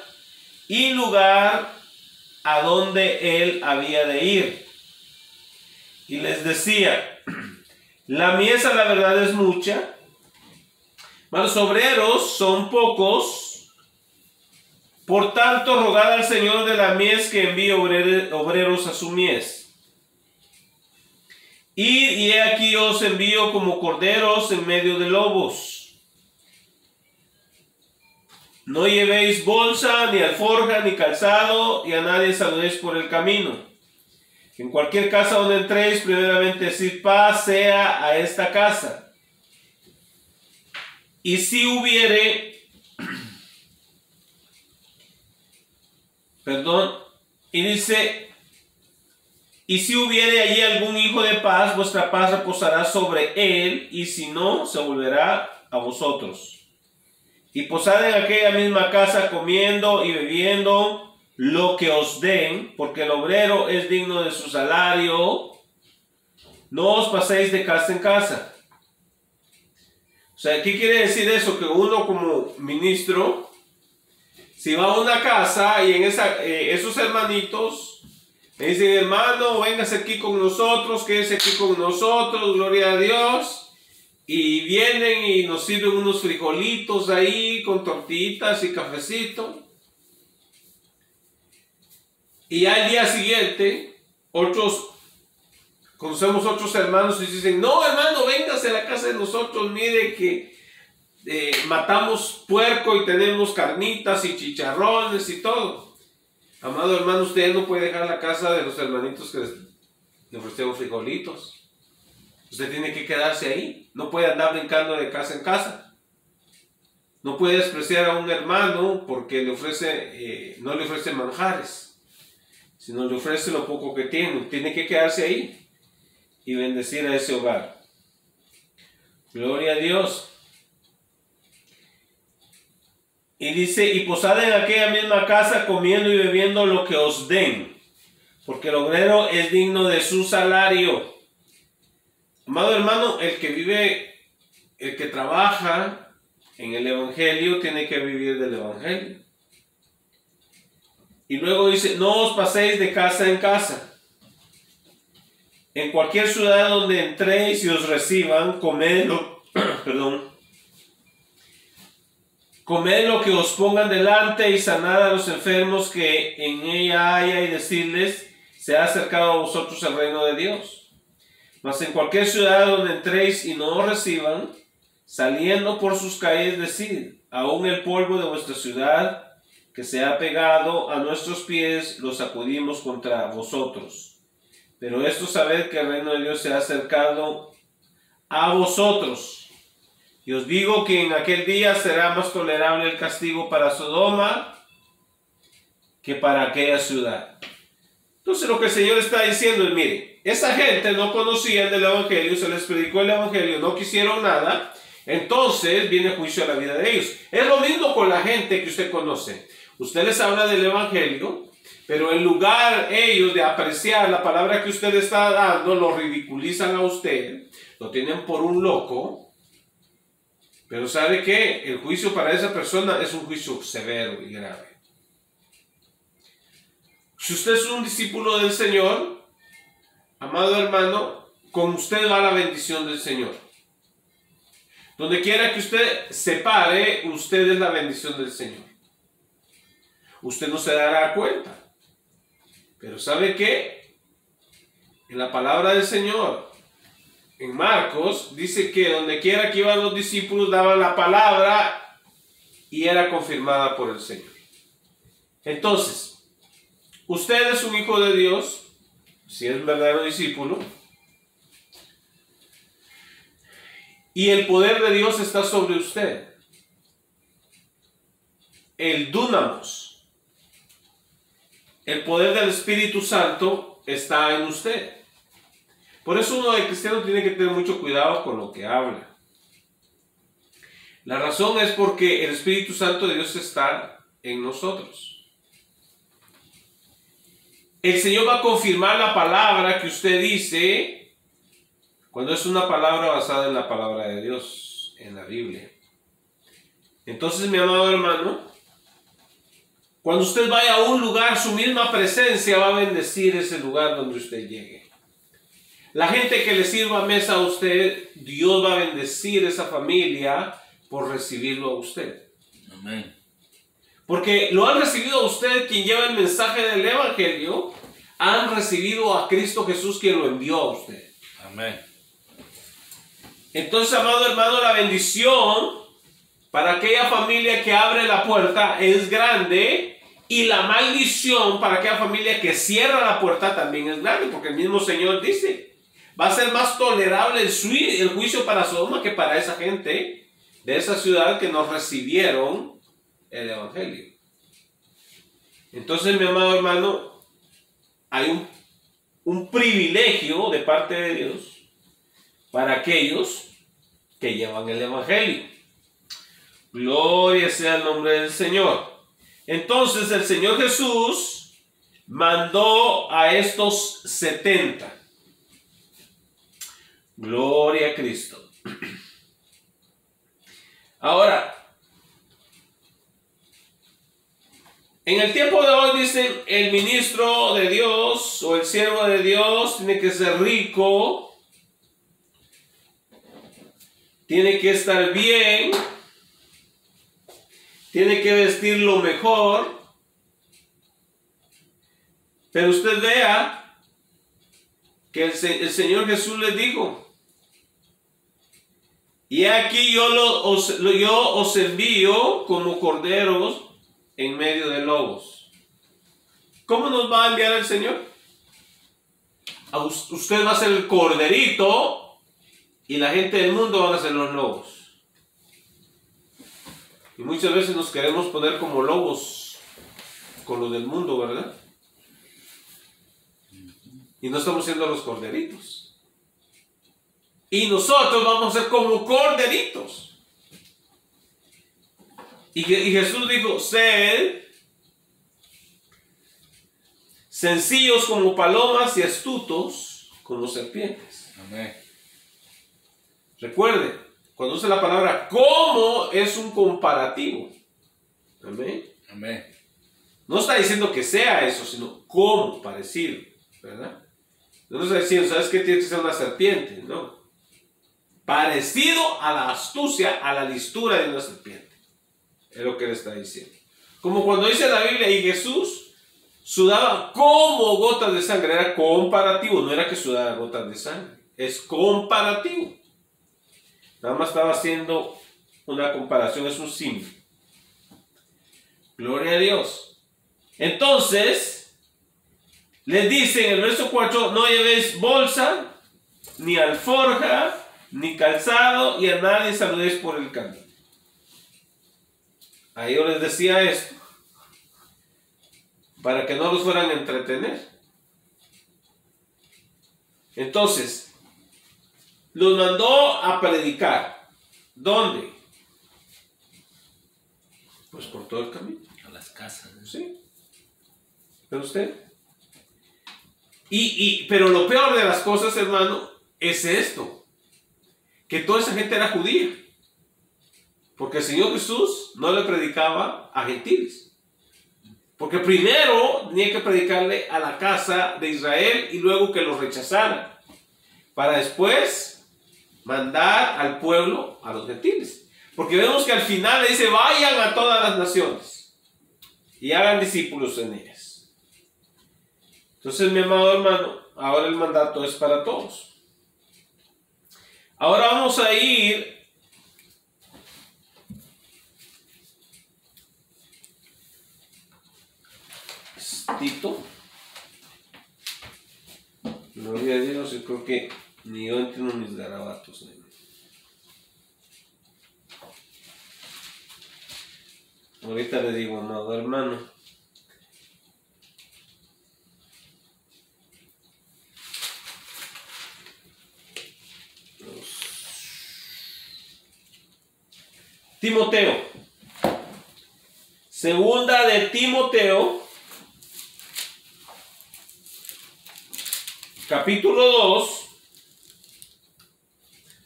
y lugar a donde él había de ir. Y les decía, la mies a la verdad es mucha, mas los obreros son pocos. Por tanto, rogad al Señor de la mies que envíe obreros a su mies. Y he aquí os envío como corderos en medio de lobos. No llevéis bolsa, ni alforja, ni calzado, y a nadie saludéis por el camino. En cualquier casa donde entréis, primeramente decid paz sea a esta casa. Y si hubiere... y dice, y si hubiere allí algún hijo de paz, vuestra paz reposará sobre él, y si no, se volverá a vosotros. Y posad en aquella misma casa comiendo y bebiendo lo que os den, porque el obrero es digno de su salario. No os paséis de casa en casa. O sea, ¿qué quiere decir eso? Que uno como ministro, si va a una casa y en esos hermanitos le dicen, hermano, véngase aquí con nosotros, quédese aquí con nosotros, gloria a Dios, y vienen y nos sirven unos frijolitos ahí con tortillitas y cafecito, y al día siguiente conocemos otros hermanos y dicen, no hermano, véngase a la casa de nosotros, mire que matamos puerco y tenemos carnitas y chicharrones y todo. Amado hermano, usted no puede dejar la casa de los hermanitos que le ofrecemos frijolitos. Usted tiene que quedarse ahí. No puede andar brincando de casa en casa. No puede despreciar a un hermano porque no le ofrece manjares, sino le ofrece lo poco que tiene. Tiene que quedarse ahí y bendecir a ese hogar. Gloria a Dios. Y dice, y posad en aquella misma casa comiendo y bebiendo lo que os den, porque el obrero es digno de su salario. Amado hermano, el que trabaja en el Evangelio tiene que vivir del Evangelio. Y luego dice, no os paséis de casa en casa. En cualquier ciudad donde entréis y os reciban, comed lo que os pongan delante y sanad a los enfermos que en ella haya y decirles, se ha acercado a vosotros el reino de Dios. Mas en cualquier ciudad donde entréis y no os reciban, saliendo por sus calles decid, aún el polvo de vuestra ciudad que se ha pegado a nuestros pies, lo sacudimos contra vosotros. Pero esto sabed que el reino de Dios se ha acercado a vosotros. Y os digo que en aquel día será más tolerable el castigo para Sodoma que para aquella ciudad. Entonces lo que el Señor está diciendo es, mire, esa gente no conocía del Evangelio, se les predicó el Evangelio, no quisieron nada, entonces viene juicio a la vida de ellos. Es lo mismo con la gente que usted conoce. Usted les habla del Evangelio, pero en lugar ellos de apreciar la palabra que usted está dando, lo ridiculizan a usted, lo tienen por un loco. Pero ¿sabe qué? El juicio para esa persona es un juicio severo y grave. Si usted es un discípulo del Señor, amado hermano, con usted va la bendición del Señor. Donde quiera que usted se pare, usted es la bendición del Señor. Usted no se dará cuenta. Pero ¿sabe qué? En la palabra del Señor, en Marcos, dice que donde quiera que iban los discípulos daban la palabra y era confirmada por el Señor. Entonces, usted es un hijo de Dios, si es un verdadero discípulo, y el poder de Dios está sobre usted. El Dúnamos, el poder del Espíritu Santo está en usted. Por eso uno de cristiano tiene que tener mucho cuidado con lo que habla. La razón es porque el Espíritu Santo de Dios está en nosotros. El Señor va a confirmar la palabra que usted dice cuando es una palabra basada en la palabra de Dios, en la Biblia. Entonces, mi amado hermano, cuando usted vaya a un lugar, su misma presencia va a bendecir ese lugar donde usted llegue. La gente que le sirva mesa a usted, Dios va a bendecir esa familia por recibirlo a usted.
Amén.
Porque lo han recibido a usted, quien lleva el mensaje del Evangelio, han recibido a Cristo Jesús, quien lo envió a usted.
Amén.
Entonces, amado hermano, la bendición para aquella familia que abre la puerta es grande, y la maldición para aquella familia que cierra la puerta también es grande, porque el mismo Señor dice, va a ser más tolerable el juicio para Sodoma que para esa gente de esa ciudad que no recibieron el Evangelio. Entonces, mi amado hermano, hay un privilegio de parte de Dios para aquellos que llevan el Evangelio. Gloria sea el nombre del Señor. Entonces el Señor Jesús mandó a estos 70. Gloria a Cristo. Ahora, en el tiempo de hoy dicen, el ministro de Dios o el siervo de Dios tiene que ser rico, tiene que estar bien, tiene que vestir lo mejor. Pero usted vea que el Señor Jesús les dijo, y aquí yo os envío como corderos en medio de lobos. ¿Cómo nos va a enviar el Señor? Usted va a ser el corderito y la gente del mundo van a ser los lobos. Y muchas veces nos queremos poner como lobos con lo del mundo, ¿verdad? Y no estamos siendo los corderitos. Y nosotros vamos a ser como corderitos. Y Jesús dijo, sed sencillos como palomas y astutos como serpientes.
Amén.
Recuerde, cuando usa la palabra como, es un comparativo. Amén.
Amén.
No está diciendo que sea eso, sino como, parecido, ¿verdad? No está diciendo, ¿sabes qué? Tiene que ser una serpiente, no. Parecido a la astucia, a la listura de una serpiente. Es lo que él está diciendo. Como cuando dice la Biblia, y Jesús sudaba como gotas de sangre, era comparativo, no era que sudara gotas de sangre, es comparativo. Nada más estaba haciendo una comparación, es un símil. Gloria a Dios. Entonces, les dice en el verso 4, no llevéis bolsa, ni alforja, ni calzado, y a nadie saludéis por el camino. A ellos les decía esto, para que no los fueran a entretener. Entonces, los mandó a predicar. ¿Dónde? Pues por todo el camino.
A las casas. ¿No?
Sí. ¿Pero usted? Pero lo peor de las cosas, hermano, es esto. Que toda esa gente era judía. Porque el Señor Jesús no le predicaba a gentiles. Porque primero tenía que predicarle a la casa de Israel y luego que los rechazaran. Para después mandar al pueblo a los gentiles. Porque vemos que al final le dice, vayan a todas las naciones y hagan discípulos en ellas. Entonces, mi amado hermano, ahora el mandato es para todos. Ahora vamos a ir Tito. Gloria a Dios, yo creo que ni yo entiendo mis garabatos. Ahorita le digo, amado hermano. Timoteo. Segunda de Timoteo, capítulo 2,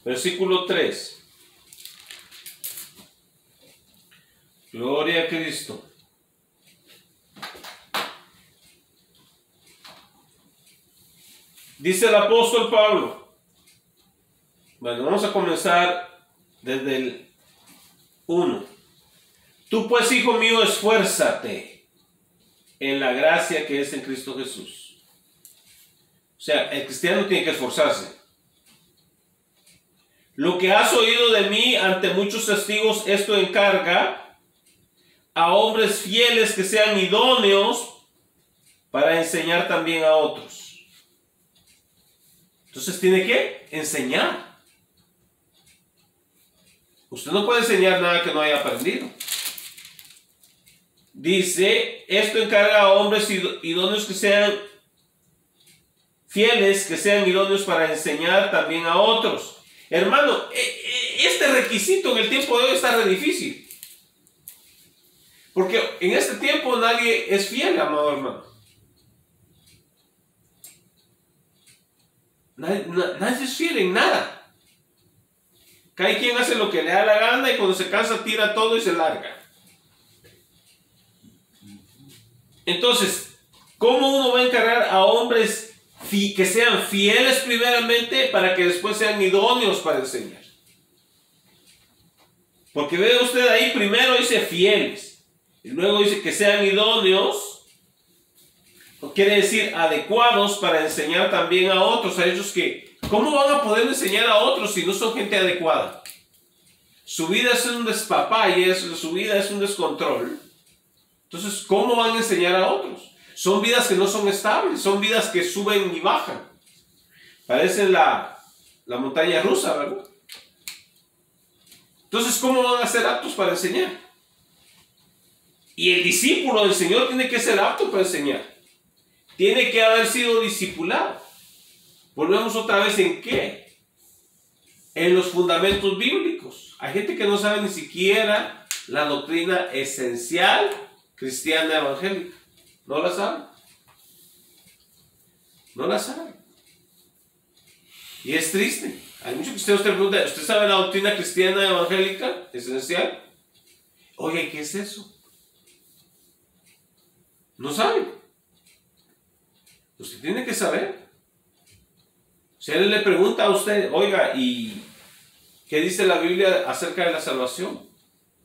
versículo 3. Gloria a Cristo. Dice el apóstol Pablo. Bueno, vamos a comenzar desde el 1. Tú pues, hijo mío, esfuérzate en la gracia que es en Cristo Jesús. O sea, el cristiano tiene que esforzarse. Lo que has oído de mí ante muchos testigos, esto encarga a hombres fieles que sean idóneos para enseñar también a otros. Entonces tiene que enseñar. Usted no puede enseñar nada que no haya aprendido. Dice, esto encarga a hombres idóneos que sean fieles, que sean idóneos para enseñar también a otros. Hermano, este requisito en el tiempo de hoy está re difícil. Porque en este tiempo nadie es fiel, amado hermano. Nadie es fiel en nada. Cada quien hace lo que le da la gana y cuando se cansa tira todo y se larga. Entonces, ¿cómo uno va a encargar a hombres que sean fieles primeramente para que después sean idóneos para enseñar? Porque ve usted ahí, primero dice fieles y luego dice que sean idóneos. Quiere decir adecuados para enseñar también a otros, a ellos que, ¿cómo van a poder enseñar a otros si no son gente adecuada? Su vida es un despapalle, su vida es un descontrol. Entonces, ¿cómo van a enseñar a otros? Son vidas que no son estables, son vidas que suben y bajan. Parecen la montaña rusa, ¿verdad? Entonces, ¿cómo van a ser aptos para enseñar? Y el discípulo del Señor tiene que ser apto para enseñar. Tiene que haber sido discipulado. Volvemos otra vez ¿en qué? En los fundamentos bíblicos. Hay gente que no sabe ni siquiera la doctrina esencial cristiana evangélica. No la sabe. No la sabe. Y es triste. Hay muchos cristianos que preguntan, ¿usted sabe la doctrina cristiana evangélica esencial? Oye, ¿qué es eso? No sabe. Usted tiene que saber. Si él le pregunta a usted, oiga, ¿y qué dice la Biblia acerca de la salvación?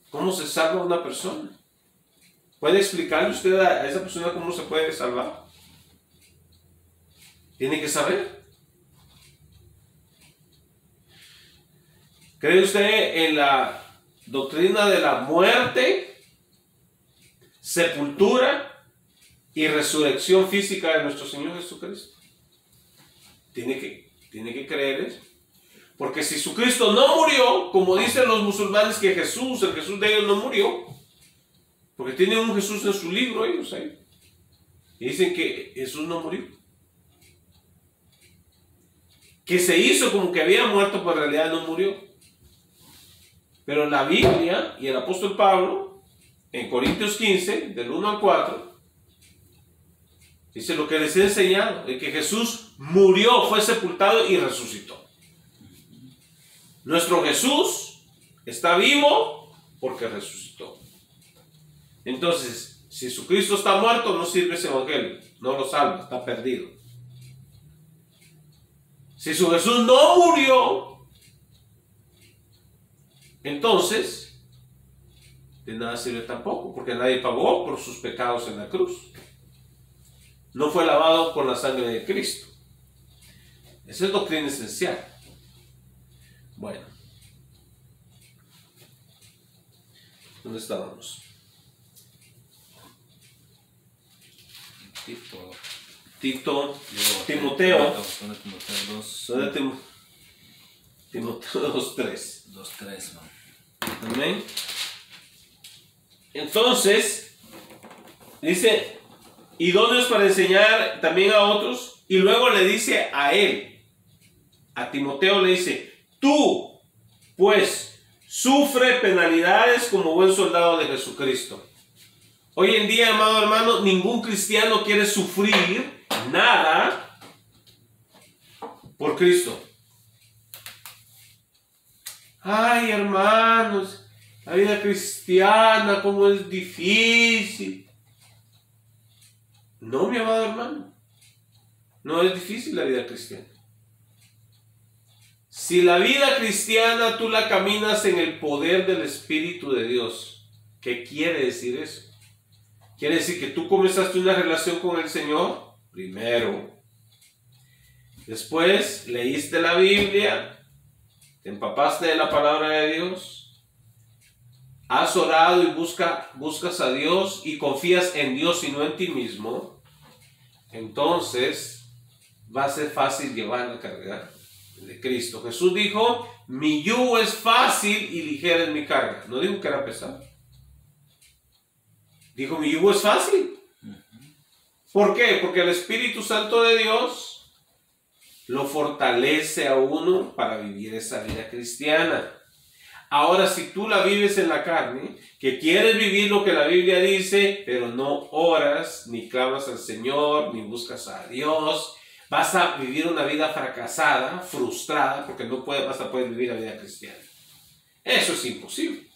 ¿Cómo se salva una persona? ¿Puede explicarle usted a esa persona cómo se puede salvar? Tiene que saber. ¿Cree usted en la doctrina de la muerte, sepultura y resurrección física de nuestro Señor Jesucristo? Tiene que creer eso. Porque si Jesucristo no murió, como dicen los musulmanes que el Jesús de ellos no murió, porque tienen un Jesús en su libro ellos ahí, y dicen que Jesús no murió, que se hizo como que había muerto, pero en realidad no murió. Pero la Biblia y el apóstol Pablo, en Corintios 15, del 1 al 4, dice lo que les he enseñado, de que Jesús murió, fue sepultado y resucitó. Nuestro Jesús está vivo porque resucitó. Entonces, si Jesucristo está muerto, no sirve ese evangelio, no lo salva, está perdido. Si su Jesús no murió, entonces de nada sirve tampoco, porque nadie pagó por sus pecados en la cruz. No fue lavado con la sangre de Cristo. Esa es doctrina esencial. Bueno, ¿dónde estábamos? Timoteo 2:3.
2:3, ¿no?
Amén. Entonces, dice, idóneos para enseñar también a otros, y luego le dice a él, a Timoteo le dice, tú, pues, sufre penalidades como buen soldado de Jesucristo. Hoy en día, amado hermano, ningún cristiano quiere sufrir nada por Cristo. Ay, hermanos, la vida cristiana, cómo es difícil. No, mi amado hermano, no es difícil la vida cristiana. Si la vida cristiana tú la caminas en el poder del Espíritu de Dios, ¿qué quiere decir eso? Quiere decir que tú comenzaste una relación con el Señor, primero. Después leíste la Biblia, te empapaste de la palabra de Dios, has orado y buscas a Dios y confías en Dios y no en ti mismo. Entonces va a ser fácil llevar la carga de Cristo. Jesús dijo, mi yugo es fácil y ligera es mi carga. No dijo que era pesado. Dijo, mi yugo es fácil. ¿Por qué? Porque el Espíritu Santo de Dios lo fortalece a uno para vivir esa vida cristiana. Ahora, si tú la vives en la carne, que quieres vivir lo que la Biblia dice, pero no oras, ni clamas al Señor, ni buscas a Dios, vas a vivir una vida fracasada, frustrada, porque no vas a poder vivir la vida cristiana. Eso es imposible.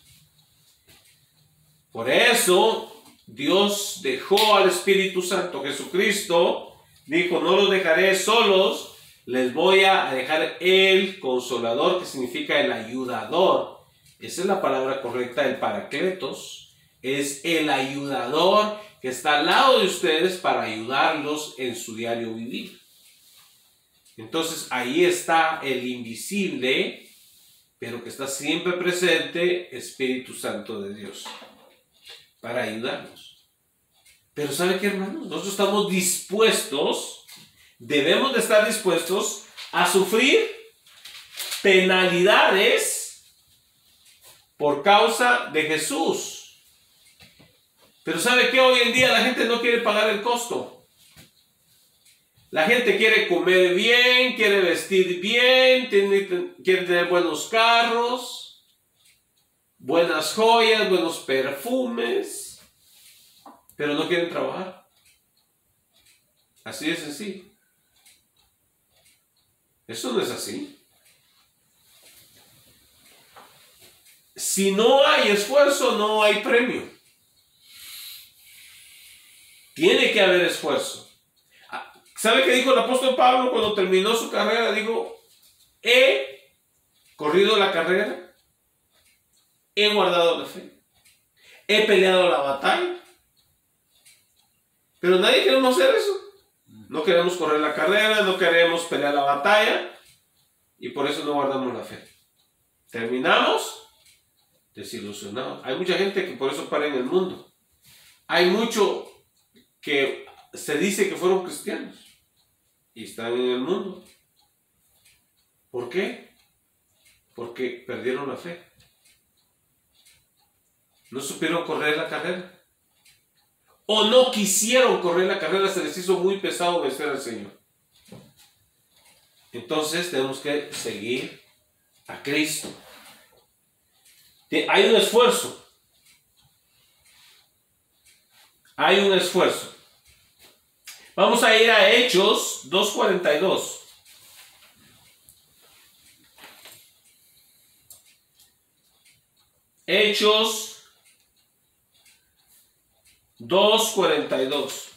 Por eso, Dios dejó al Espíritu Santo. Jesucristo dijo, no los dejaré solos, les voy a dejar el Consolador, que significa el ayudador. Esa es la palabra correcta, el Paracletos. Es el ayudador que está al lado de ustedes para ayudarlos en su diario vivir. Entonces ahí está el invisible, pero que está siempre presente, Espíritu Santo de Dios, para ayudarnos. Pero ¿sabe qué, hermanos? Nosotros estamos dispuestos, debemos de estar dispuestos a sufrir penalidades por causa de Jesús. Pero ¿sabe qué? Hoy en día la gente no quiere pagar el costo. La gente quiere comer bien, quiere vestir bien, quiere tener buenos carros, buenas joyas, buenos perfumes, pero no quieren trabajar. Así de sencillo. Eso no es así. Si no hay esfuerzo, no hay premio. Tiene que haber esfuerzo. ¿Sabe qué dijo el apóstol Pablo cuando terminó su carrera? Dijo, he corrido la carrera, he guardado la fe, he peleado la batalla. Pero nadie queremos hacer eso. No queremos correr la carrera, no queremos pelear la batalla y por eso no guardamos la fe. Terminamos desilusionados. Hay mucha gente que por eso para en el mundo. Hay mucho que se dice que fueron cristianos y están en el mundo. ¿Por qué? Porque perdieron la fe. No supieron correr la carrera. O no quisieron correr la carrera, se les hizo muy pesado obedecer al Señor. Entonces tenemos que seguir a Cristo. Hay un esfuerzo. Hay un esfuerzo. Vamos a ir a Hechos 2:42. Hechos 2:42.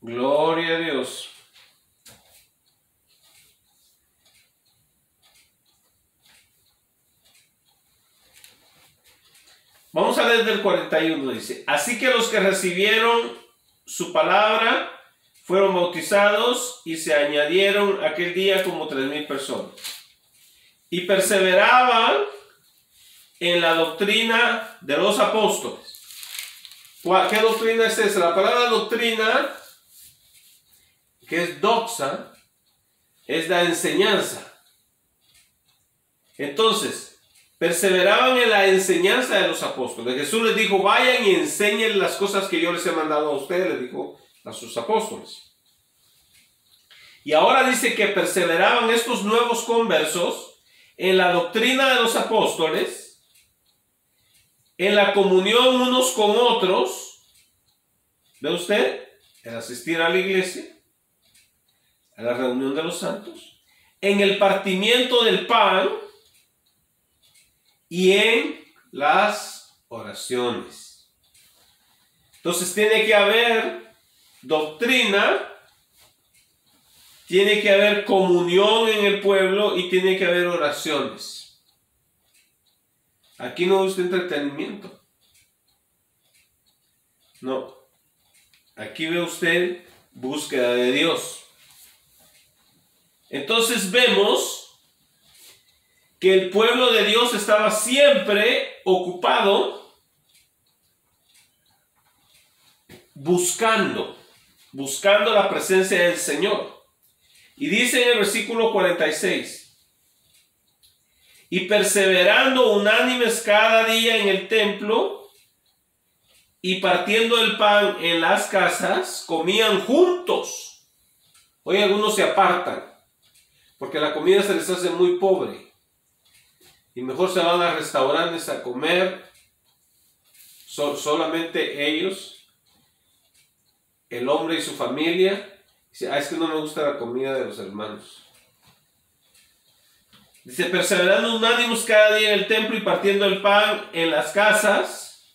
Gloria a Dios. Vamos a leer del 41, dice, así que los que recibieron su palabra fueron bautizados y se añadieron aquel día como 3,000 personas. Y perseveraban en la doctrina de los apóstoles, ¿Qué doctrina es esa? La palabra doctrina, que es doxa, es la enseñanza. Entonces, perseveraban en la enseñanza de los apóstoles. Jesús les dijo, vayan y enseñen las cosas que yo les he mandado a ustedes, les dijo a sus apóstoles. Y ahora dice que perseveraban estos nuevos conversos en la doctrina de los apóstoles, en la comunión unos con otros, ¿ve usted? En asistir a la iglesia, a la reunión de los santos, en el partimiento del pan y en las oraciones. Entonces tiene que haber doctrina, tiene que haber comunión en el pueblo y tiene que haber oraciones. Aquí no busca entretenimiento. No. Aquí ve usted búsqueda de Dios. Entonces vemos que el pueblo de Dios estaba siempre ocupado buscando la presencia del Señor. Y dice en el versículo 46, y perseverando unánimes cada día en el templo y partiendo el pan en las casas, comían juntos. Hoy algunos se apartan porque la comida se les hace muy pobre y mejor se van a restaurantes a comer solamente ellos, el hombre y su familia. Dice, es que no me gusta la comida de los hermanos. Dice, perseverando unánimes cada día en el templo y partiendo el pan en las casas,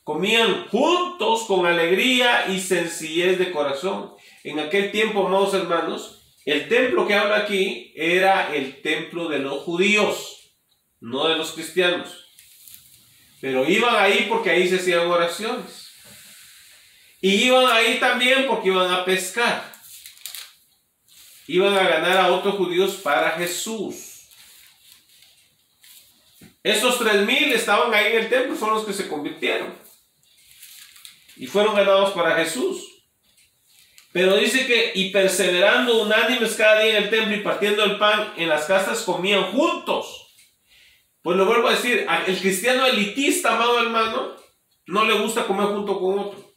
comían juntos con alegría y sencillez de corazón. En aquel tiempo, amados hermanos, el templo que habla aquí era el templo de los judíos, no de los cristianos. Pero iban ahí porque ahí se hacían oraciones. Y iban ahí también porque iban a pescar. Iban a ganar a otros judíos para Jesús. Esos 3,000 estaban ahí en el templo, fueron los que se convirtieron. Y fueron ganados para Jesús. Pero dice que, y perseverando unánimes cada día en el templo y partiendo el pan en las casas, comían juntos. Pues lo vuelvo a decir, el cristiano elitista, amado hermano, no le gusta comer junto con otro.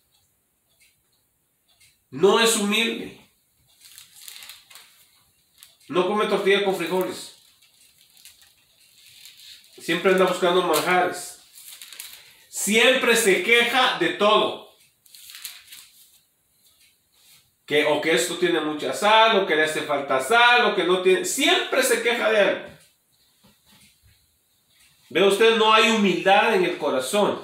No es humilde. No come tortilla con frijoles. Siempre anda buscando manjares. Siempre se queja de todo. O que esto tiene mucha sal, o que le hace falta sal, o que no tiene... Siempre se queja de algo. Ve usted, no hay humildad en el corazón.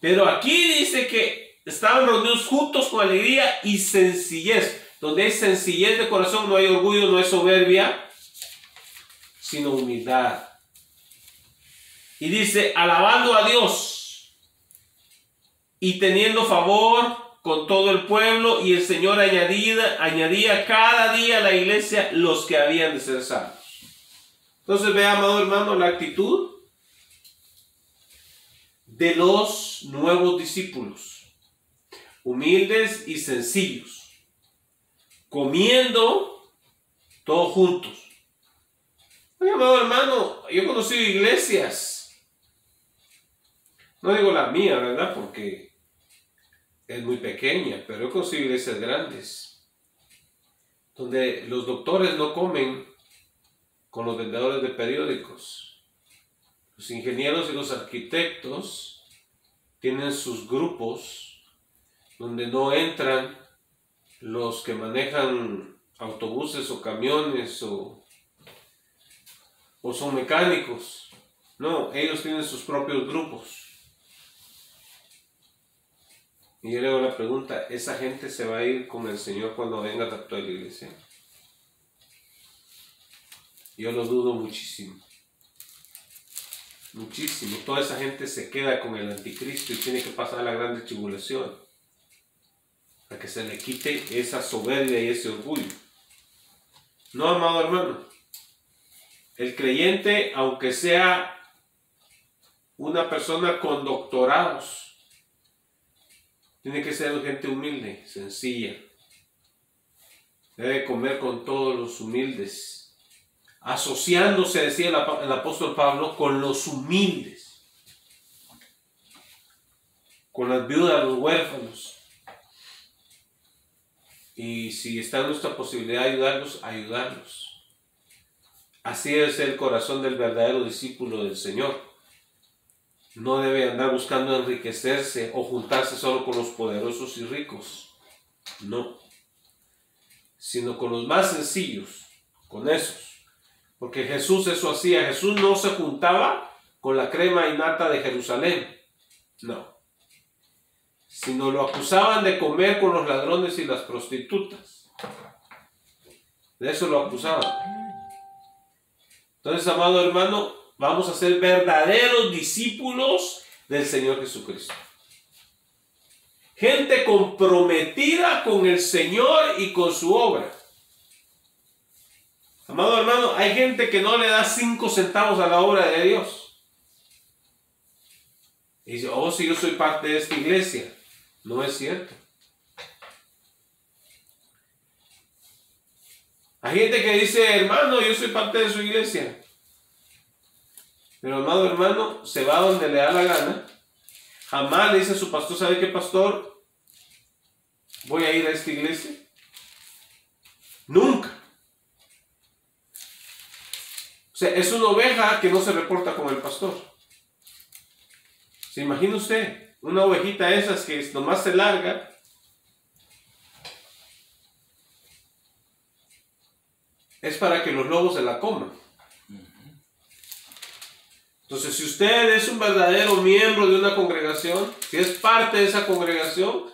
Pero aquí dice que estaban reunidos juntos con alegría y sencillez. Donde hay sencillez de corazón no hay orgullo, no hay soberbia, sino humildad. Y dice, alabando a Dios y teniendo favor con todo el pueblo, y el Señor añadía cada día a la iglesia los que habían de ser salvos. Entonces vea, amado hermano, la actitud de los nuevos discípulos, humildes y sencillos, comiendo todos juntos. Oye, amado hermano, yo he conocido iglesias, no digo la mía, ¿verdad? Porque es muy pequeña, pero he conocido iglesias grandes, donde los doctores no comen con los vendedores de periódicos. Los ingenieros y los arquitectos tienen sus grupos donde no entran los que manejan autobuses o camiones o son mecánicos. No, ellos tienen sus propios grupos. Y yo le hago la pregunta, ¿esa gente se va a ir con el Señor cuando venga a toda la iglesia? Yo lo dudo muchísimo. Muchísimo. Toda esa gente se queda con el anticristo y tiene que pasar la grande tribulación para que se le quite esa soberbia y ese orgullo. No, amado hermano. El creyente, aunque sea una persona con doctorados. Tiene que ser gente humilde, sencilla. Debe comer con todos los humildes. Asociándose, decía el apóstol Pablo, con los humildes. Con las viudas, los huérfanos. Y si está en nuestra posibilidad de ayudarlos, ayudarlos. Así es el corazón del verdadero discípulo del Señor. No debe andar buscando enriquecerse o juntarse solo con los poderosos y ricos. No. Sino con los más sencillos, con esos. Porque Jesús eso hacía. Jesús no se juntaba con la crema y nata de Jerusalén. No. Sino lo acusaban de comer con los ladrones y las prostitutas. De eso lo acusaban. Entonces, amado hermano, vamos a ser verdaderos discípulos del Señor Jesucristo. Gente comprometida con el Señor y con su obra. Amado hermano, hay gente que no le da 5 centavos a la obra de Dios. Y dice, oh, si yo soy parte de esta iglesia. No es cierto. Hay gente que dice, hermano, yo soy parte de su iglesia. Pero amado hermano, se va donde le da la gana. Jamás le dice a su pastor, ¿sabe qué, pastor? Voy a ir a esta iglesia. Nunca. O sea, es una oveja que no se reporta con el pastor. ¿Se imagina usted? Una ovejita esas que nomás se larga. Es para que los lobos se la coman. Entonces, si usted es un verdadero miembro de una congregación, si es parte de esa congregación,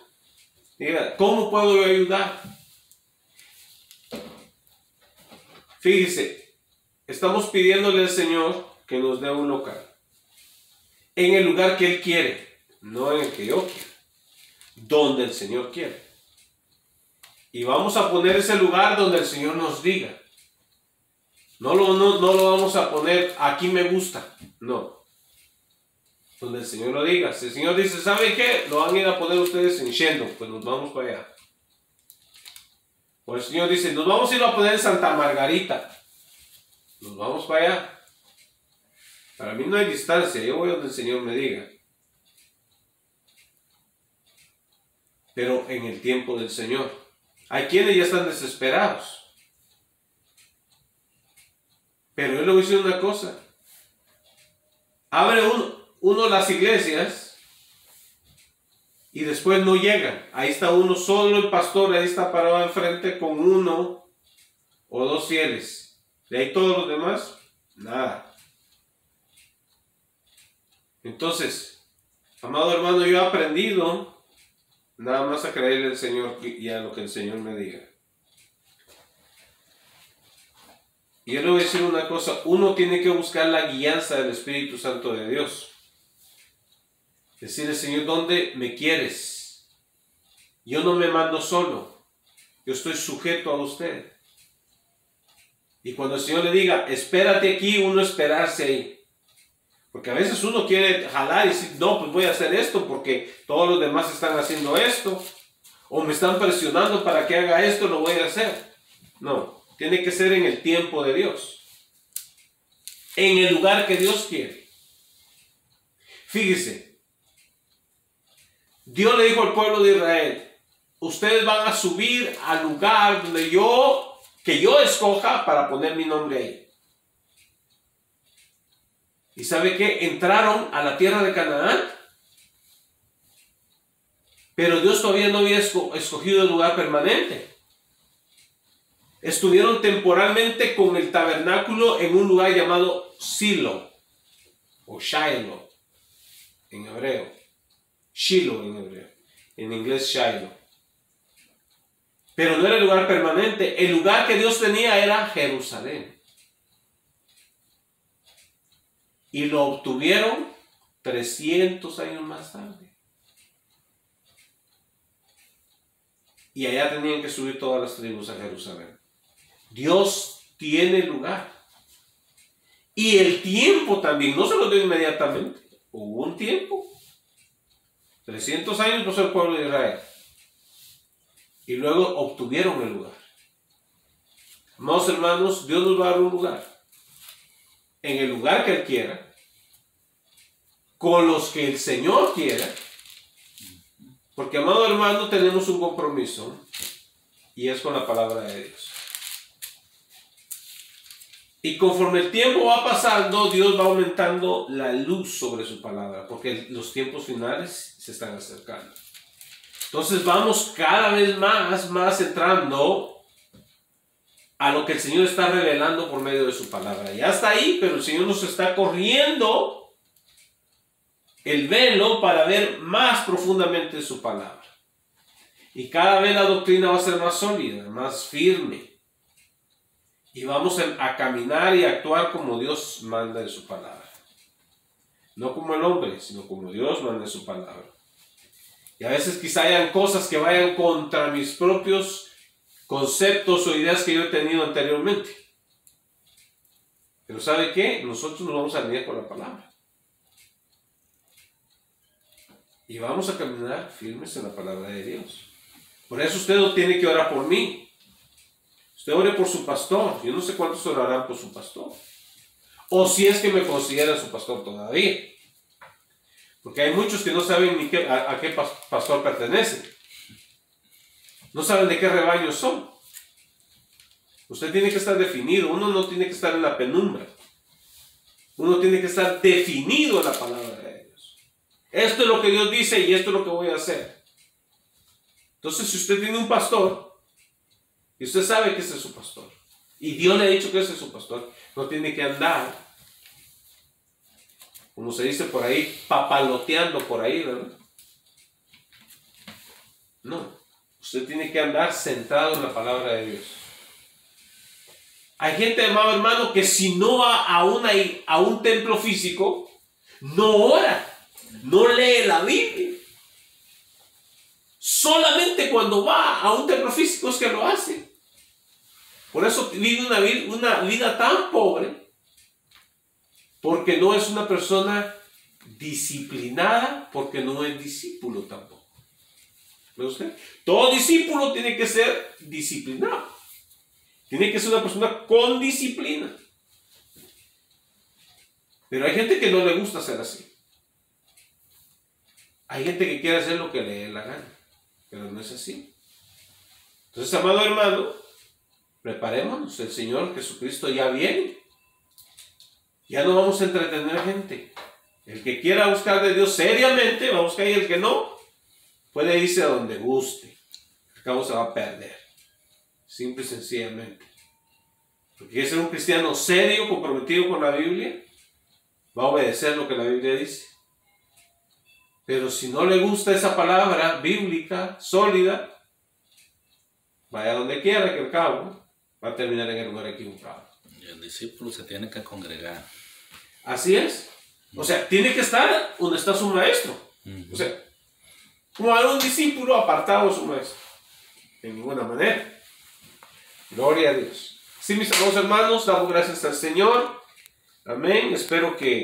diga, ¿cómo puedo yo ayudar? Fíjese, estamos pidiéndole al Señor que nos dé un local. En el lugar que Él quiere, no en el que yo quiero. Donde el Señor quiere. Y vamos a poner ese lugar donde el Señor nos diga. No lo vamos a poner, aquí me gusta. No. Donde el Señor lo diga. Si el Señor dice, ¿sabe qué? Lo van a ir a poner ustedes en Shendo. Pues nos vamos para allá. O el Señor dice, nos vamos a ir a poner en Santa Margarita. Nos vamos para allá. Para mí no hay distancia. Yo voy donde el Señor me diga. Pero en el tiempo del Señor. Hay quienes ya están desesperados. Pero yo le voy a decir una cosa. Abre uno las iglesias y después no llegan. Ahí está uno solo, el pastor, ahí está parado enfrente con 1 o 2 fieles. De ahí todos los demás, nada. Entonces, amado hermano, yo he aprendido nada más a creerle al Señor y a lo que el Señor me diga. Y yo le voy a decir una cosa, uno tiene que buscar la guianza del Espíritu Santo de Dios. Decirle, Señor, ¿dónde me quieres? Yo no me mando solo, yo estoy sujeto a usted. Y cuando el Señor le diga, espérate aquí, uno esperarse ahí. Porque a veces uno quiere jalar y decir, no, pues voy a hacer esto porque todos los demás están haciendo esto. O me están presionando para que haga esto, lo voy a hacer. No. Tiene que ser en el tiempo de Dios. En el lugar que Dios quiere. Fíjese. Dios le dijo al pueblo de Israel, ustedes van a subir al lugar donde que yo escoja para poner mi nombre ahí. ¿Y sabe qué? Entraron a la tierra de Canaán. Pero Dios todavía no había escogido el lugar permanente. Estuvieron temporalmente con el tabernáculo en un lugar llamado Silo o Shiloh en hebreo. Shiloh en hebreo. En inglés Shiloh. Pero no era el lugar permanente. El lugar que Dios tenía era Jerusalén. Y lo obtuvieron 300 años más tarde. Y allá tenían que subir todas las tribus a Jerusalén. Dios tiene lugar. Y el tiempo también, no se lo dio inmediatamente. Hubo un tiempo. 300 años pasó el pueblo de Israel. Y luego obtuvieron el lugar. Amados hermanos, Dios nos va a dar un lugar. En el lugar que Él quiera. Con los que el Señor quiera. Porque, amado hermano, tenemos un compromiso. Y es con la palabra de Dios. Y conforme el tiempo va pasando, Dios va aumentando la luz sobre su palabra. Porque los tiempos finales se están acercando. Entonces vamos cada vez más entrando a lo que el Señor está revelando por medio de su palabra. Ya está ahí, pero el Señor nos está corriendo el velo para ver más profundamente su palabra. Y cada vez la doctrina va a ser más sólida, más firme. Y vamos a caminar y actuar como Dios manda en su palabra. No como el hombre, sino como Dios manda en su palabra. Y a veces quizá hayan cosas que vayan contra mis propios conceptos o ideas que yo he tenido anteriormente. Pero ¿sabe qué? Nosotros nos vamos a alinear con la palabra. Y vamos a caminar firmes en la palabra de Dios. Por eso usted no tiene que orar por mí. Usted ore por su pastor. Yo no sé cuántos orarán por su pastor. O si es que me consideran su pastor todavía. Porque hay muchos que no saben ni a qué pastor pertenecen. No saben de qué rebaño son. Usted tiene que estar definido. Uno no tiene que estar en la penumbra. Uno tiene que estar definido en la palabra de Dios. Esto es lo que Dios dice y esto es lo que voy a hacer. Entonces, si usted tiene un pastor y usted sabe que ese es su pastor y Dios le ha dicho que ese es su pastor, no tiene que andar, como se dice por ahí, papaloteando por ahí, ¿verdad? No, usted tiene que andar centrado en la palabra de Dios. Hay gente, amado hermano, que si no va a un templo físico, no ora, no lee la Biblia. Solamente cuando va a un templo físico es que lo hace. Por eso vive una vida tan pobre, porque no es una persona disciplinada, porque no es discípulo tampoco. ¿Ve usted? Todo discípulo tiene que ser disciplinado. Tiene que ser una persona con disciplina. Pero hay gente que no le gusta ser así. Hay gente que quiere hacer lo que le dé la gana. Pero no es así. Entonces, amado hermano, preparémonos. El Señor Jesucristo ya viene. Ya no vamos a entretener gente. El que quiera buscar de Dios seriamente va a buscar, y el que no, puede irse a donde guste. Al cabo se va a perder. Simple y sencillamente. Porque quiere ser un cristiano serio, comprometido con la Biblia, va a obedecer lo que la Biblia dice. Pero si no le gusta esa palabra bíblica, sólida, vaya donde quiera, que al cabo va a terminar en el lugar equivocado.
Y el discípulo se tiene que congregar.
Así es. O sea, tiene que estar donde está su maestro. O sea, como hay un discípulo apartado de su maestro. De ninguna manera. Gloria a Dios. Sí, mis amados hermanos, damos gracias al Señor. Amén. Espero que